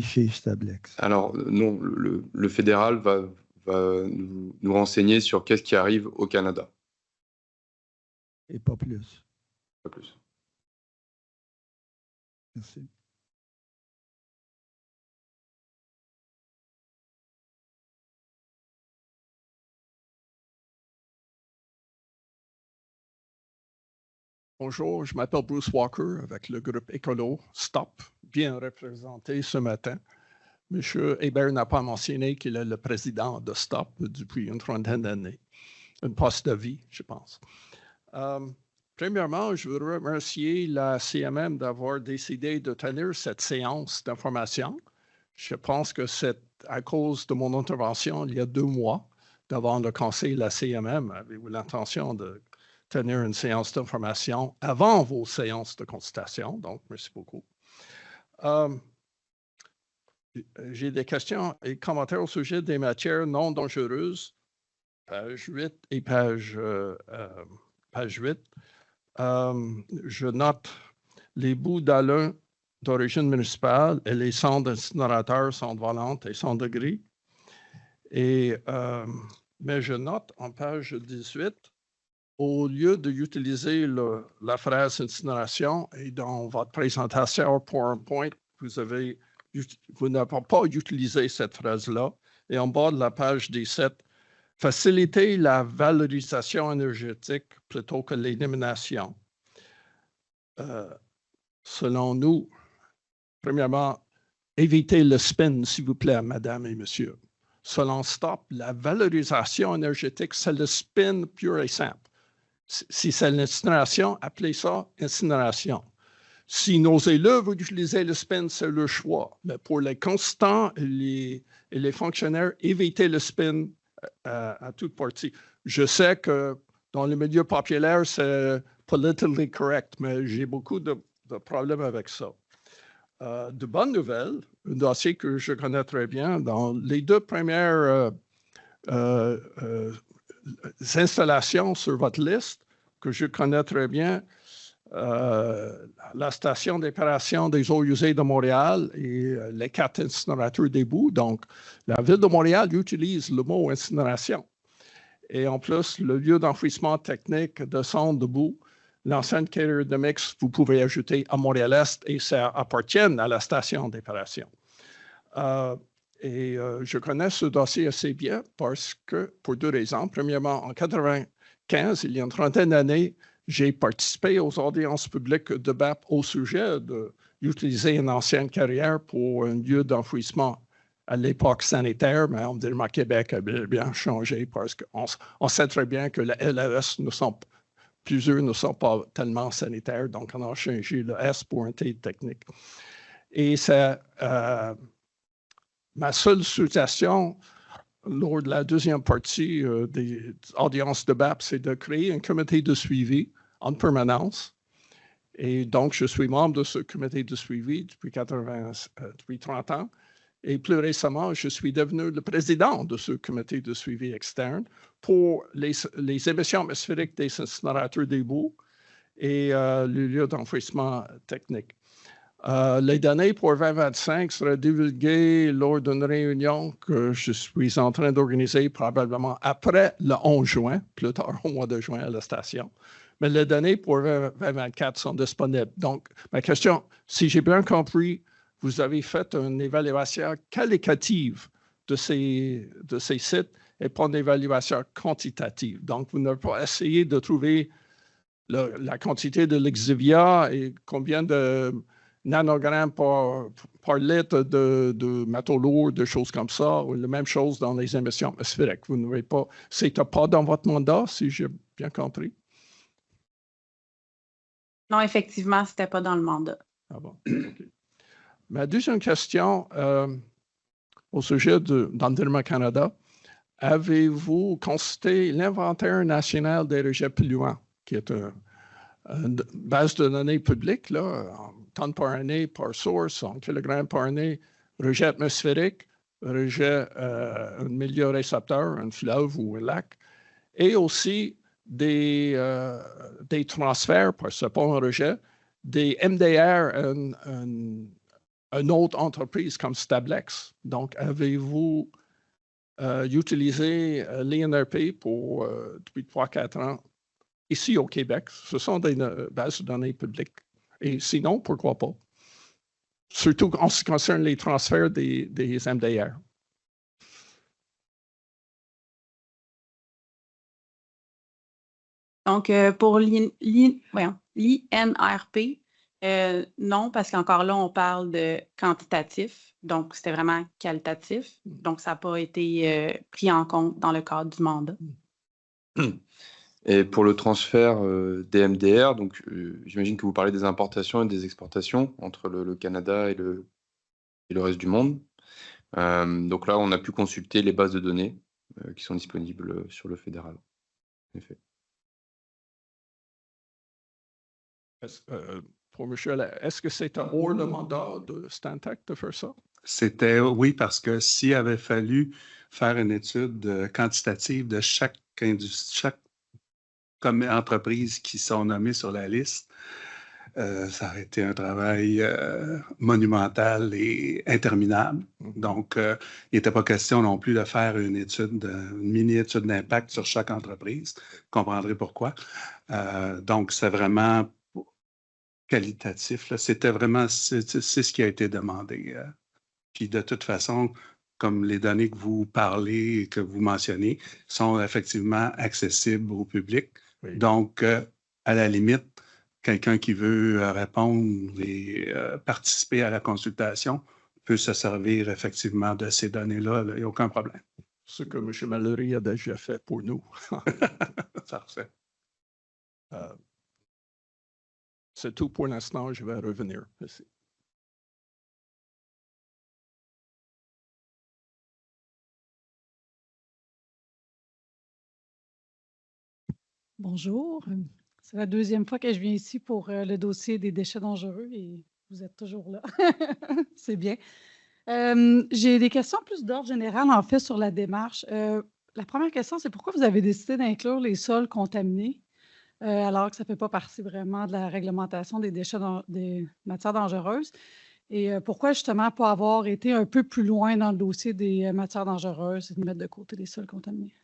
chez Stablex? Alors non, le fédéral va nous renseigner sur qu'est-ce qui arrive au Canada. Et pas plus. Pas plus. Merci. Bonjour, je m'appelle Bruce Walker avec le groupe Écolo Stop, bien représenté ce matin. Monsieur Hébert n'a pas mentionné qu'il est le président de Stop depuis une trentaine d'années, un poste de vie, je pense. Premièrement, je voudrais remercier la CMM d'avoir décidé de tenir cette séance d'information. Je pense que c'est à cause de mon intervention il y a 2 mois devant le conseil de la CMM. Avez-vous l'intention de tenir une séance d'information avant vos séances de consultation. Donc, merci beaucoup. J'ai des questions et commentaires au sujet des matières non dangereuses, page 8 et page 8. Je note les bouts d'alun d'origine municipale et les cendres d'incinérateurs sont volantes et sont de gris. Mais je note en page 18, au lieu d'utiliser la phrase incinération, et dans votre présentation PowerPoint, vous n'avez pas utilisé cette phrase-là. Et en bas de la page 17, faciliter la valorisation énergétique plutôt que l'élimination. Selon nous, premièrement, évitez le spin, s'il vous plaît, madame et monsieur. Selon STOP, la valorisation énergétique, c'est le spin pur et simple. Si c'est l'incinération, appelez ça incinération. Si n'osez-le, vous utilisez le spin, c'est le choix. Mais pour les constants et les fonctionnaires, évitez le spin à toute partie. Je sais que dans le milieu populaire, c'est politically correct, mais j'ai beaucoup de problèmes avec ça. De bonnes nouvelles, un dossier que je connais très bien, dans les deux premières installations sur votre liste, que je connais très bien, la station d'épuration des eaux usées de Montréal et les 4 incinérateurs d'éboues. Donc, la Ville de Montréal utilise le mot incinération. Et en plus, le lieu d'enfouissement technique de sonde de boue, l'ancienne carrière de mix, vous pouvez ajouter à Montréal-Est et ça appartient à la station d'épuration. Je connais ce dossier assez bien parce que, pour 2 raisons. Premièrement, en 1995, il y a une trentaine d'années, j'ai participé aux audiences publiques de BAP au sujet d'utiliser une ancienne carrière pour un lieu d'enfouissement à l'époque sanitaire, mais on dirait que Québec a bien changé parce qu'on sait très bien que la LAS plusieurs ne sont pas tellement sanitaires, donc on a changé le S pour un T technique. Et c'est ma seule suggestion lors de la deuxième partie des audiences de BAP, c'est de créer un comité de suivi en permanence. Et donc, je suis membre de ce comité de suivi depuis 30 ans. Et plus récemment, je suis devenu le président de ce comité de suivi externe pour les émissions atmosphériques des incinérateurs d'éboues et le lieu d'enfouissement technique. Les données pour 2025 seraient divulguées lors d'une réunion que je suis en train d'organiser probablement après le 11 juin, plus tard au mois de juin à la station. Mais les données pour 2024 sont disponibles. Donc, ma question, si j'ai bien compris, vous avez fait une évaluation qualitative de ces sites et pas une évaluation quantitative. Donc, vous n'avez pas essayé de trouver la quantité de l'exivia et combien de nanogrammes par litre de métaux lourds, de choses comme ça, ou la même chose dans les émissions atmosphériques. Vous n'avez pas, c'était pas dans votre mandat, si j'ai bien compris? Non, effectivement, c'était pas dans le mandat. Ah bon, OK. Ma deuxième question au sujet d'Environnement Canada, avez-vous consulté l'inventaire national des rejets polluants, qui est une base de données publique, là, en tonnes par année, par source, en kilogrammes par année, rejet atmosphérique, rejet un milieu récepteur, un fleuve ou un lac, et aussi des transferts, parce que ce n'est pas un rejet, des MDR, une autre entreprise comme Stablex. Donc, avez-vous utilisé l'INRP depuis 3-4 ans ici au Québec? Ce sont des bases de données publiques. Et sinon, pourquoi pas? Surtout en ce qui concerne les transferts des MDR. Donc, pour l'INRP, non, parce qu'encore là, on parle de quantitatif, donc c'était vraiment qualitatif, donc ça n'a pas été pris en compte dans le cadre du mandat. Et pour le transfert des MDR, donc j'imagine que vous parlez des importations et des exportations entre le Canada et le reste du monde. Donc là, on a pu consulter les bases de données qui sont disponibles sur le fédéral. En effet. Pour Michel, est-ce que c'était hors le mandat de Stantec de faire ça? Oui, parce que s'il avait fallu faire une étude quantitative de chaque entreprise qui sont nommées sur la liste, ça aurait été un travail monumental et interminable. Donc, il n'était pas question non plus de faire une mini-étude d'impact sur chaque entreprise. Vous comprendrez pourquoi. Donc, c'est vraiment qualitatif. C'était vraiment, c'est ce qui a été demandé. Puis de toute façon, comme les données que vous parlez et que vous mentionnez sont effectivement accessibles au public. Oui. Donc, à la limite, quelqu'un qui veut répondre et participer à la consultation peut se servir effectivement de ces données-là. Il n'y a aucun problème. Ce que M. Mallory a déjà fait pour nous. Parfait. C'est tout pour l'instant. Je vais revenir ici. Bonjour. C'est la deuxième fois que je viens ici pour le dossier des déchets dangereux et vous êtes toujours là. C'est bien. J'ai des questions plus d'ordre général, en fait, sur la démarche. La première question, c'est pourquoi vous avez décidé d'inclure les sols contaminés alors que ça ne fait pas partie vraiment de la réglementation des déchets des matières dangereuses? Et pourquoi justement pas avoir été un peu plus loin dans le dossier des matières dangereuses et de mettre de côté les sols contaminés?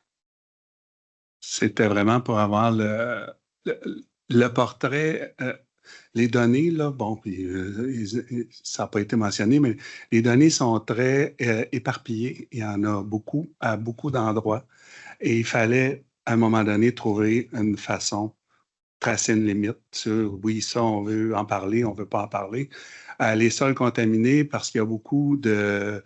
C'était vraiment pour avoir le portrait, les données, là, bon, puis ça n'a pas été mentionné, mais les données sont très éparpillées. Il y en a beaucoup, à beaucoup d'endroits. Et il fallait, à un moment donné, trouver une façon, tracer une limite sur, oui, ça, on veut en parler, on ne veut pas en parler. Les sols contaminés, parce qu'il y a beaucoup de...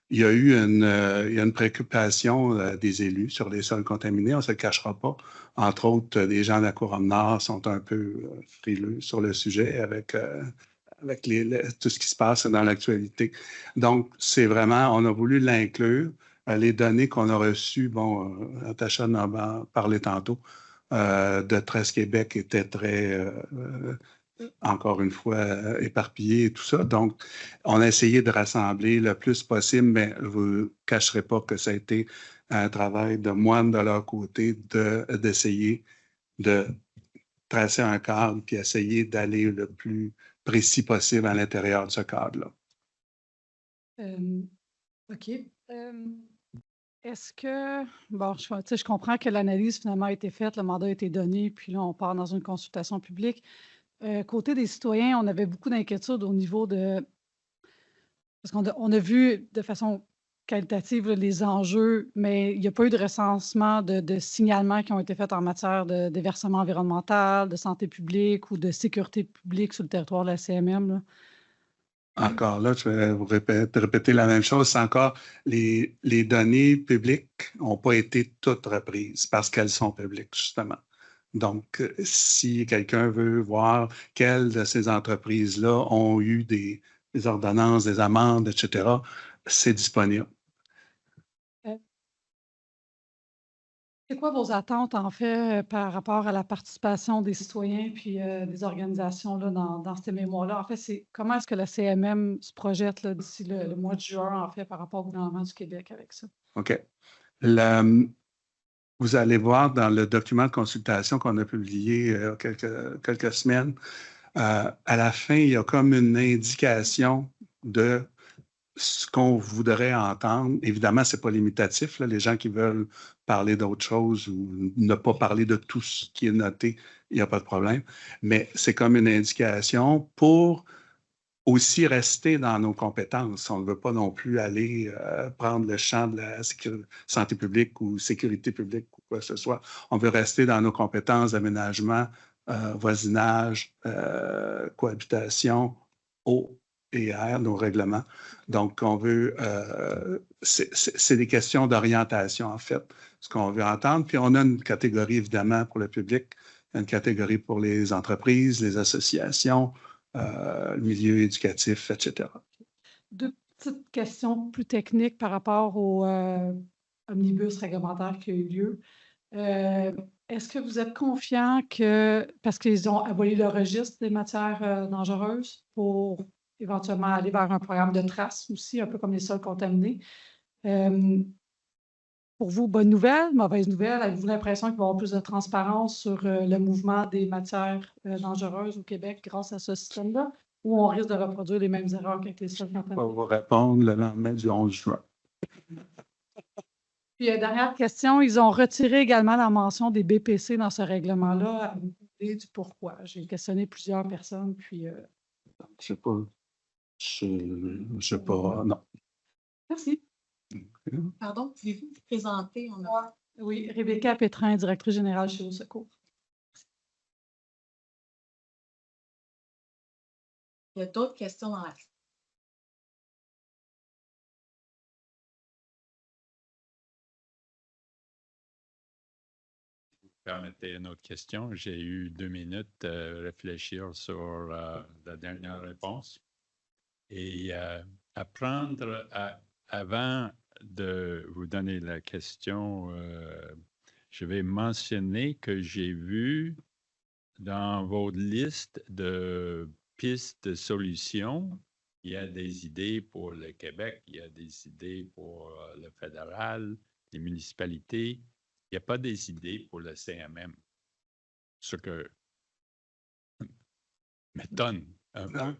Il y a une préoccupation des élus sur les sols contaminés, on ne se le cachera pas. Entre autres, des gens de la Couronne Nord sont un peu frileux sur le sujet avec tout ce qui se passe dans l'actualité. Donc, c'est vraiment, on a voulu l'inclure. Les données qu'on a reçues, bon, Natacha en a parlé tantôt, de 13 Québec étaient très... encore une fois, éparpillés et tout ça. Donc, on a essayé de rassembler le plus possible, mais vous ne cacherez pas que ça a été un travail de moine de leur côté d'essayer de tracer un cadre puis essayer d'aller le plus précis possible à l'intérieur de ce cadre-là. OK. Est-ce que, bon, je comprends que l'analyse finalement a été faite, le mandat a été donné, puis là, on part dans une consultation publique. Côté des citoyens, on avait beaucoup d'inquiétudes au niveau de... Parce qu'on a vu de façon qualitative là, les enjeux, mais il n'y a pas eu de recensement de signalements qui ont été faits en matière de déversement environnemental, de santé publique ou de sécurité publique sur le territoire de la CMM. Là. Encore là, je vais vous répéter la même chose. C'est encore les données publiques n'ont pas été toutes reprises parce qu'elles sont publiques, justement. Donc, si quelqu'un veut voir quelles de ces entreprises-là ont eu des ordonnances, des amendes, etc., c'est disponible. C'est quoi vos attentes, en fait, par rapport à la participation des citoyens puis des organisations là, dans ces mémoires-là? En fait, comment est-ce que la CMM se projette là, d'ici le mois de juin, en fait, par rapport au gouvernement du Québec avec ça? OK. Vous allez voir dans le document de consultation qu'on a publié quelques semaines, à la fin, il y a comme une indication de ce qu'on voudrait entendre. Évidemment, ce n'est pas limitatif. Là. Les gens qui veulent parler d'autre chose ou ne pas parler de tout ce qui est noté, il n'y a pas de problème. Mais c'est comme une indication pour aussi rester dans nos compétences. On ne veut pas non plus aller prendre le champ de la santé publique ou sécurité publique ou quoi que ce soit. On veut rester dans nos compétences d'aménagement, voisinage, cohabitation, eau et air, nos règlements. Donc, on veut... c'est des questions d'orientation, en fait, ce qu'on veut entendre. Puis, on a une catégorie, évidemment, pour le public, une catégorie pour les entreprises, les associations, le milieu éducatif, etc. Deux petites questions plus techniques par rapport au omnibus réglementaire qui a eu lieu. Est-ce que vous êtes confiant que, parce qu'ils ont aboli le registre des matières dangereuses pour éventuellement aller vers un programme de trace aussi, un peu comme les sols contaminés, pour vous, bonne nouvelle, mauvaise nouvelle? Avez-vous l'impression qu'il va y avoir plus de transparence sur le mouvement des matières dangereuses au Québec grâce à ce système-là? Ou on risque de reproduire les mêmes erreurs qu'avec les sols Je vais contaminés? vous répondre le lendemain du 11 juin. Puis, dernière question, ils ont retiré également la mention des BPC dans ce règlement-là. Avez-vous idée du pourquoi? J'ai questionné plusieurs personnes, puis... Je sais pas. Je sais pas. Non. Merci. Pardon, pouvez-vous vous présenter? Oui, Rebecca Pétrin, directrice générale chez Au Secours. Il y a d'autres questions dans la salle. Permettez une autre question. J'ai eu 2 minutes à réfléchir sur la dernière réponse. Et avant de vous donner la question, je vais mentionner que j'ai vu dans votre liste de pistes de solutions, il y a des idées pour le Québec, il y a des idées pour le fédéral, les municipalités. Il n'y a pas des idées pour le CMM. Ce que m'étonne un peu.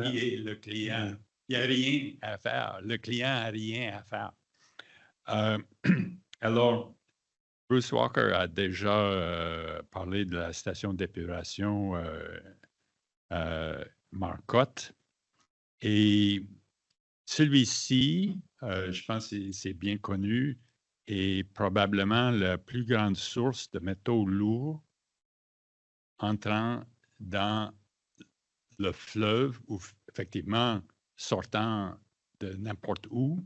Qui est le client? Il n'y a rien à faire. Le client n'a rien à faire. Alors, Bruce Walker a déjà parlé de la station d'épuration Marcotte. Et celui-ci, je pense que c'est bien connu, est probablement la plus grande source de métaux lourds entrant dans le fleuve ou effectivement sortant de n'importe où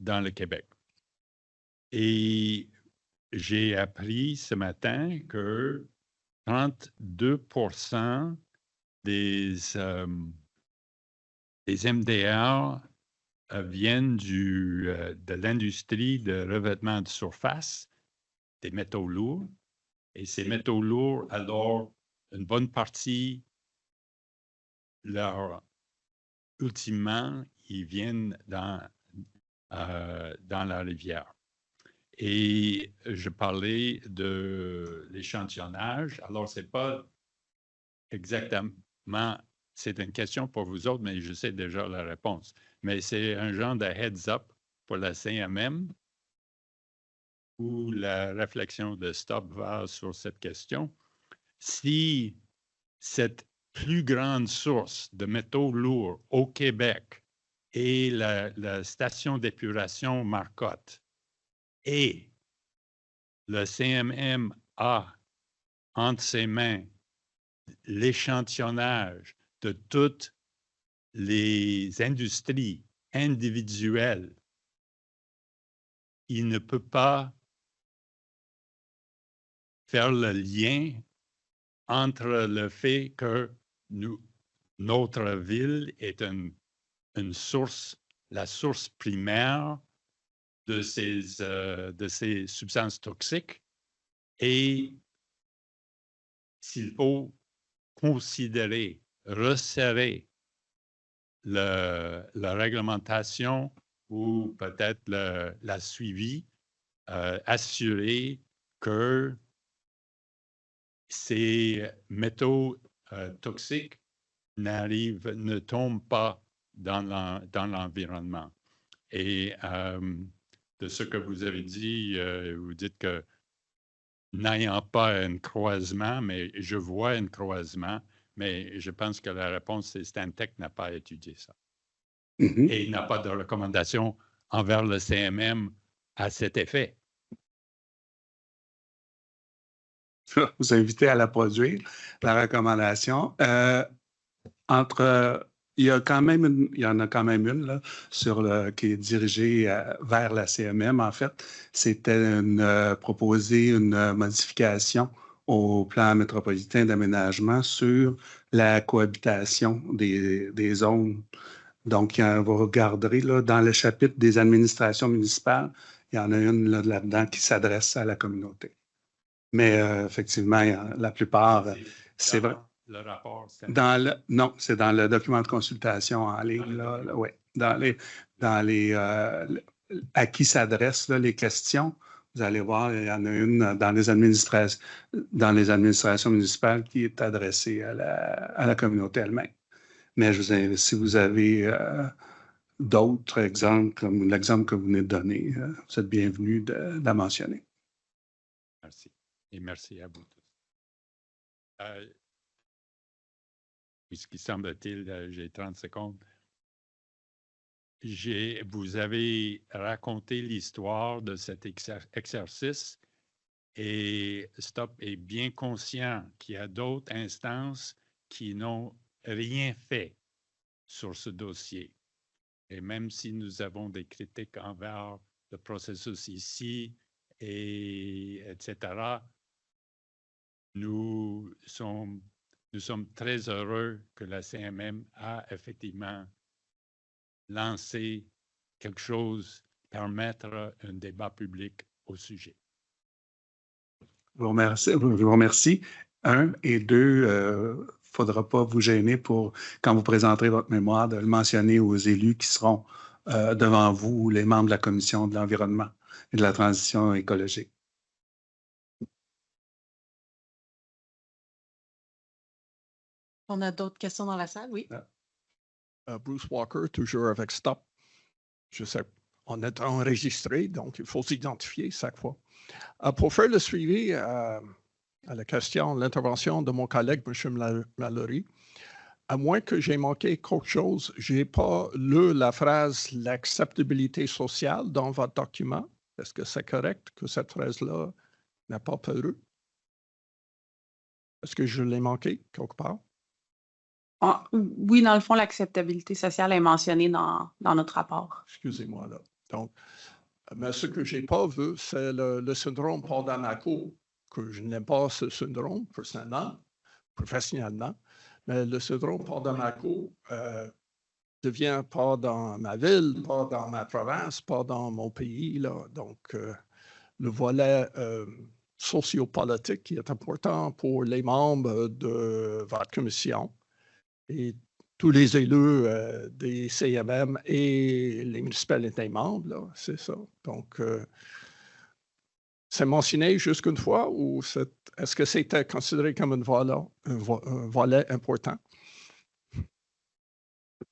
dans le Québec. Et j'ai appris ce matin que 32% des MDR viennent de l'industrie de revêtement de surface, des métaux lourds. Et ces métaux lourds, alors, une bonne partie, ultimement, ils viennent dans la rivière. Et je parlais de l'échantillonnage. Alors, ce n'est pas exactement, c'est une question pour vous autres, mais je sais déjà la réponse. Mais c'est un genre de heads-up pour la CMM où la réflexion de Stop va sur cette question. Si cette plus grande source de métaux lourds au Québec est la station d'épuration Marcotte et le CMM a entre ses mains l'échantillonnage de toutes les industries individuelles, il ne peut pas faire le lien entre le fait que notre ville est une source, la source primaire de ces substances toxiques et s'il faut considérer, resserrer la réglementation ou peut-être la suivi, assurer que ces métaux toxiques ne tombent pas dans l'environnement. Et de ce que vous avez dit, vous dites que n'ayant pas un croisement, mais je vois un croisement, mais je pense que la réponse, c'est Stantec n'a pas étudié ça. Mm-hmm. Et il n'a pas de recommandation envers le CMM à cet effet. Vous invitez à la produire, la recommandation. Il y en a quand même une là, qui est dirigée vers la CMM, en fait. C'était proposer une modification au plan métropolitain d'aménagement sur la cohabitation des zones. Donc, vous regarderez là, dans le chapitre des administrations municipales, il y en a une là-dedans qui s'adresse à la communauté. Mais effectivement, la plupart, c'est vrai. Le rapport, non, c'est dans le document de consultation en ligne. Oui, dans les à qui s'adressent les questions. Vous allez voir, il y en a une dans les administrations municipales qui est adressée à la communauté elle-même. Mais je vous invite, si vous avez d'autres exemples, comme l'exemple que vous venez de donner, vous êtes bienvenus de la mentionner. Merci. Et merci à vous tous. Puisqu'il semble-t-il, j'ai 30 secondes. Vous avez raconté l'histoire de cet exercice et Stop est bien conscient qu'il y a d'autres instances qui n'ont rien fait sur ce dossier. Et même si nous avons des critiques envers le processus ici, etc., nous sommes très heureux que la CMM a effectivement lancé quelque chose, permettre un débat public au sujet. Je vous remercie. Un, et deux, il ne faudra pas vous gêner pour, quand vous présenterez votre mémoire, de le mentionner aux élus qui seront devant vous, les membres de la Commission de l'environnement et de la transition écologique. On a d'autres questions dans la salle? Oui. Bruce Walker, toujours avec Stop. Je sais, on est enregistré, donc il faut s'identifier chaque fois. Pour faire le suivi à la question, l'intervention de mon collègue, M. Mallory, à moins que j'ai manqué quelque chose, je n'ai pas lu la phrase « l'acceptabilité sociale » dans votre document. Est-ce que c'est correct que cette phrase-là n'a pas paru? Est-ce que je l'ai manqué quelque part? Oui, dans le fond, l'acceptabilité sociale est mentionnée dans notre rapport. Excusez-moi, là. Donc, mais ce que je n'ai pas vu, c'est le syndrome Port-Danaco, que je n'aime pas ce syndrome, personnellement, professionnellement, mais le syndrome Port-Danaco devient pas dans ma ville, pas dans ma province, pas dans mon pays, là. Donc, le volet sociopolitique qui est important pour les membres de votre commission et tous les élus des CMM et les municipalités membres, là, c'est ça. Donc, c'est mentionné jusqu'une fois ou est-ce que c'était considéré comme un volet important?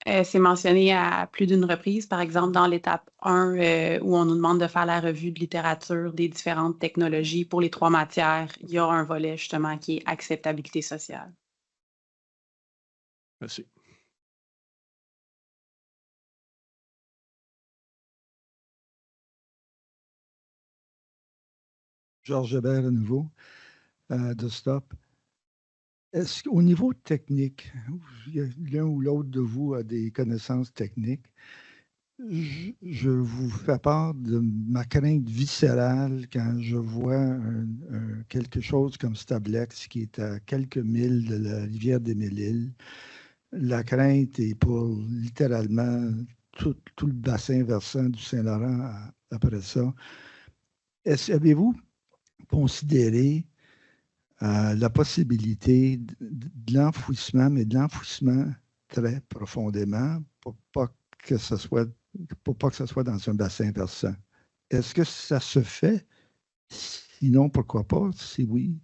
C'est mentionné à plus d'une reprise, par exemple dans l'étape 1 où on nous demande de faire la revue de littérature des différentes technologies pour les 3 matières. Il y a un volet justement qui est acceptabilité sociale. Merci. Georges Hébert à nouveau, de Stop. Est-ce qu'au niveau technique, l'un ou l'autre de vous a des connaissances techniques? Je vous fais part de ma crainte viscérale quand je vois quelque chose comme Stablex qui est à quelques milles de la rivière des Mille-Îles. La crainte est pour littéralement tout le bassin versant du Saint-Laurent après ça. Avez-vous considéré la possibilité de l'enfouissement, mais de l'enfouissement très profondément pour pas que ce soit dans un bassin versant? Est-ce que ça se fait? Sinon, pourquoi pas? Si oui.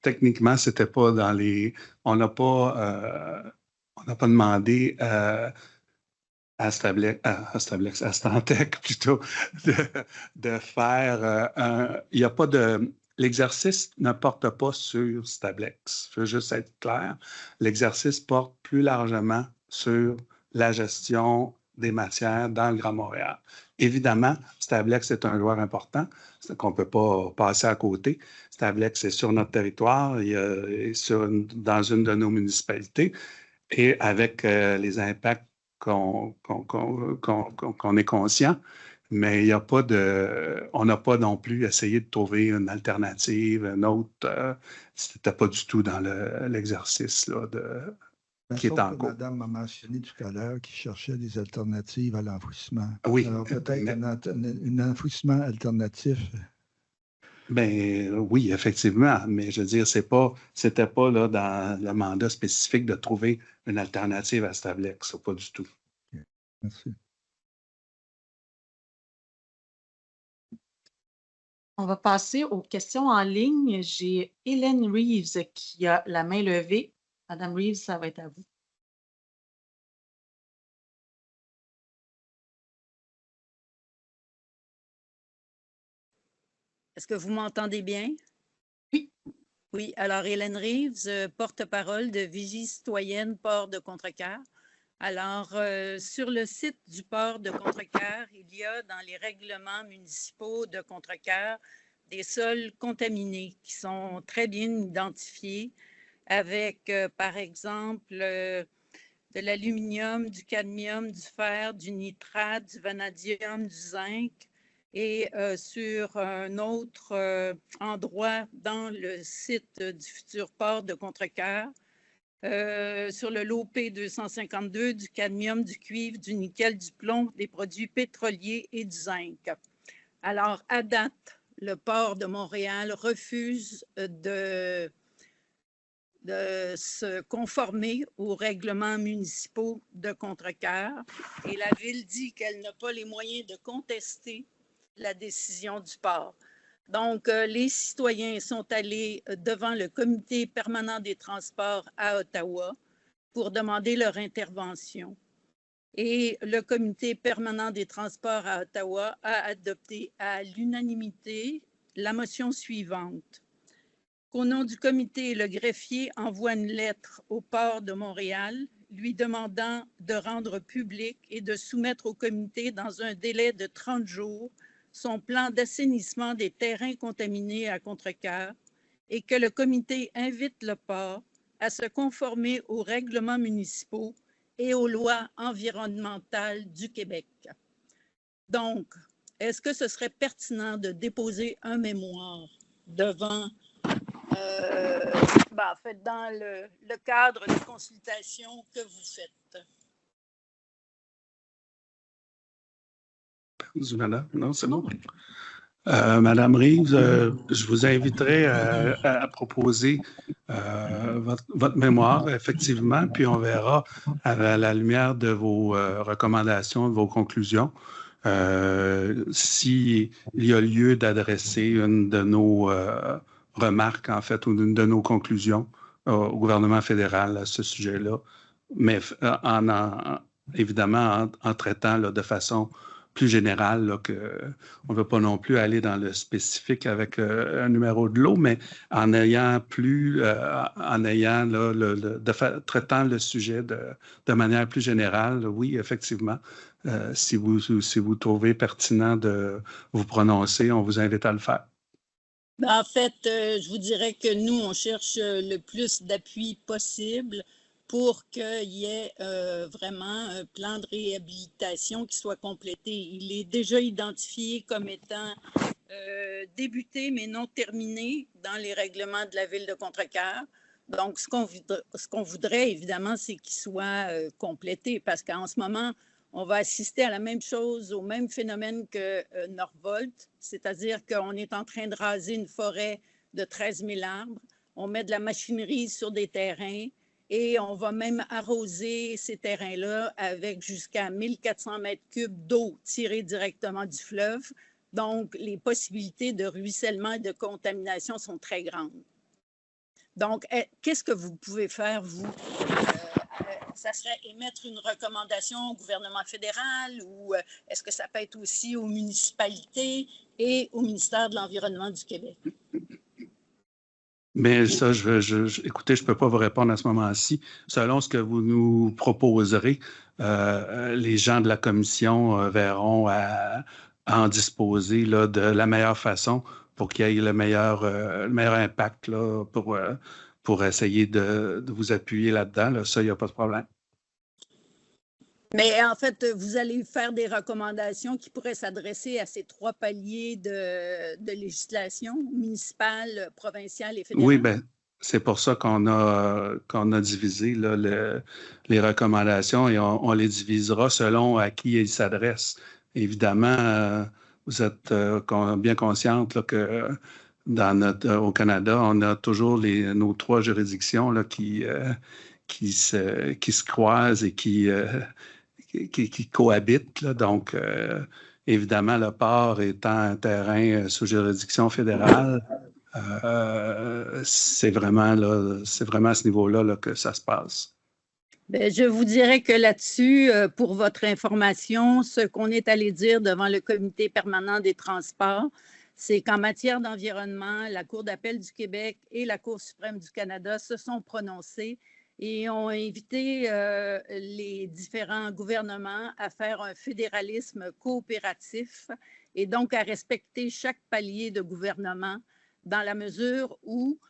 Techniquement, c'était pas dans les. On n'a pas demandé à Stantec plutôt de faire il n'y a pas de. L'exercice ne porte pas sur Stablex. Je veux juste être clair. L'exercice porte plus largement sur la gestion des matières dans le Grand Montréal. Évidemment, Stablex est un joueur important qu'on ne peut pas passer à côté. Stablex est sur notre territoire, dans une de nos municipalités et avec les impacts qu'on est conscient, mais il y a pas on n'a pas non plus essayé de trouver une alternative, une autre. C'était pas du tout dans l'exercice là, qui est en cours. Madame m'a mentionné tout à l'heure qu'il cherchait des alternatives à l'enfouissement. Oui. Alors peut-être un enfouissement alternatif. Ben oui, effectivement, mais je veux dire, c'était pas là, dans le mandat spécifique de trouver une alternative à Stablex, pas du tout. Okay. Merci. On va passer aux questions en ligne. J'ai Hélène Reeves qui a la main levée. Madame Reeves, ça va être à vous. Est-ce que vous m'entendez bien? Oui. Oui, alors Hélène Reeves, porte-parole de Vigie citoyenne Port de Contrecoeur. Alors, sur le site du port de Contrecoeur, il y a dans les règlements municipaux de Contrecoeur des sols contaminés qui sont très bien identifiés avec, par exemple, de l'aluminium, du cadmium, du fer, du nitrate, du vanadium, du zinc. Et sur un autre endroit dans le site du futur port de Contrecoeur, sur le lot P252, du cadmium, du cuivre, du nickel, du plomb, des produits pétroliers et du zinc. Alors, à date, le port de Montréal refuse de se conformer aux règlements municipaux de Contrecoeur et la Ville dit qu'elle n'a pas les moyens de contester la décision du port. Donc, les citoyens sont allés devant le comité permanent des transports à Ottawa pour demander leur intervention. Et le comité permanent des transports à Ottawa a adopté à l'unanimité la motion suivante. Qu'au nom du comité, le greffier envoie une lettre au port de Montréal lui demandant de rendre public et de soumettre au comité dans un délai de 30 jours son plan d'assainissement des terrains contaminés à Contrecoeur et que le comité invite le port à se conformer aux règlements municipaux et aux lois environnementales du Québec. Donc, est-ce que ce serait pertinent de déposer un mémoire devant, en fait, dans le cadre de consultation que vous faites? Madame, non, c'est bon. Madame Reeves, je vous inviterai à proposer votre mémoire, effectivement, puis on verra à la lumière de vos recommandations, de vos conclusions, s'il y a lieu d'adresser une de nos remarques, en fait, ou une de nos conclusions au gouvernement fédéral à ce sujet-là, mais évidemment en traitant là, de façon plus générale, là, on ne veut pas non plus aller dans le spécifique avec un numéro de lot, mais en ayant traitant le sujet de manière plus générale, oui, effectivement, si vous trouvez pertinent de vous prononcer, on vous invite à le faire. En fait, je vous dirais que nous, on cherche le plus d'appui possible pour qu'il y ait vraiment un plan de réhabilitation qui soit complété. Il est déjà identifié comme étant débuté mais non terminé dans les règlements de la Ville de Contrecoeur. Donc, ce qu'on voudrait, évidemment, c'est qu'il soit complété parce qu'en ce moment, on va assister à la même chose, au même phénomène que Norvolt, c'est-à-dire qu'on est en train de raser une forêt de 13 000 arbres, on met de la machinerie sur des terrains, et on va même arroser ces terrains-là avec jusqu'à 1400 mètres cubes d'eau tirée directement du fleuve. Donc, les possibilités de ruissellement et de contamination sont très grandes. Donc, qu'est-ce que vous pouvez faire, vous? Ça serait émettre une recommandation au gouvernement fédéral ou est-ce que ça peut être aussi aux municipalités et au ministère de l'Environnement du Québec? Mais ça, écoutez, je ne peux pas vous répondre à ce moment-ci. Selon ce que vous nous proposerez, les gens de la commission verront à en disposer là, de la meilleure façon pour qu'il y ait le meilleur impact là, pour essayer de vous appuyer là-dedans. Là. Ça, il n'y a pas de problème. Mais en fait, vous allez faire des recommandations qui pourraient s'adresser à ces 3 paliers de législation municipale, provinciale et fédérale? Oui, bien, C'est pour ça qu'on a divisé là, les recommandations et on les divisera selon à qui ils s'adressent. Évidemment, vous êtes bien consciente là, que au Canada, on a toujours nos 3 juridictions là, qui se croisent et qui cohabitent. Là. Donc, évidemment, le port étant un terrain sous juridiction fédérale, c'est vraiment à ce niveau-là là, que ça se passe. Bien, je vous dirais que là-dessus, pour votre information, ce qu'on est allé dire devant le Comité permanent des transports, c'est qu'en matière d'environnement, la Cour d'appel du Québec et la Cour suprême du Canada se sont prononcés et ont invité les différents gouvernements à faire un fédéralisme coopératif et donc à respecter chaque palier de gouvernement dans la mesure où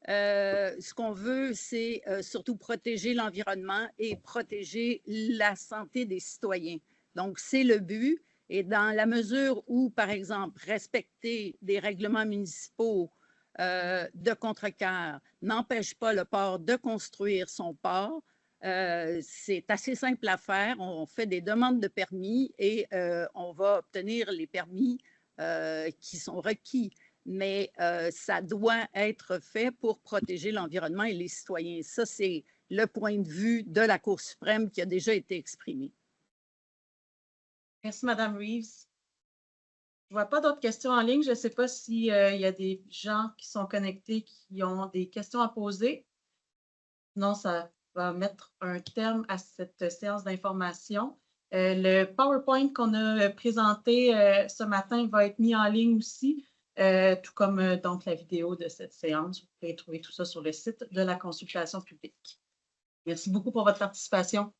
ce qu'on veut, c'est surtout protéger l'environnement et protéger la santé des citoyens. Donc, c'est le but. Et dans la mesure où, par exemple, respecter des règlements municipaux de contrecœur n'empêche pas le port de construire son port, c'est assez simple à faire. On fait des demandes de permis et on va obtenir les permis qui sont requis. Mais ça doit être fait pour protéger l'environnement et les citoyens. Ça, c'est le point de vue de la Cour suprême qui a déjà été exprimé. Merci, Mme Reeves. Je ne vois pas d'autres questions en ligne. Je ne sais pas s'il y a des gens qui sont connectés qui ont des questions à poser. Sinon, ça va mettre un terme à cette séance d'information. Le PowerPoint qu'on a présenté ce matin va être mis en ligne aussi. Tout comme donc la vidéo de cette séance. Vous pouvez trouver tout ça sur le site de la consultation publique. Merci beaucoup pour votre participation.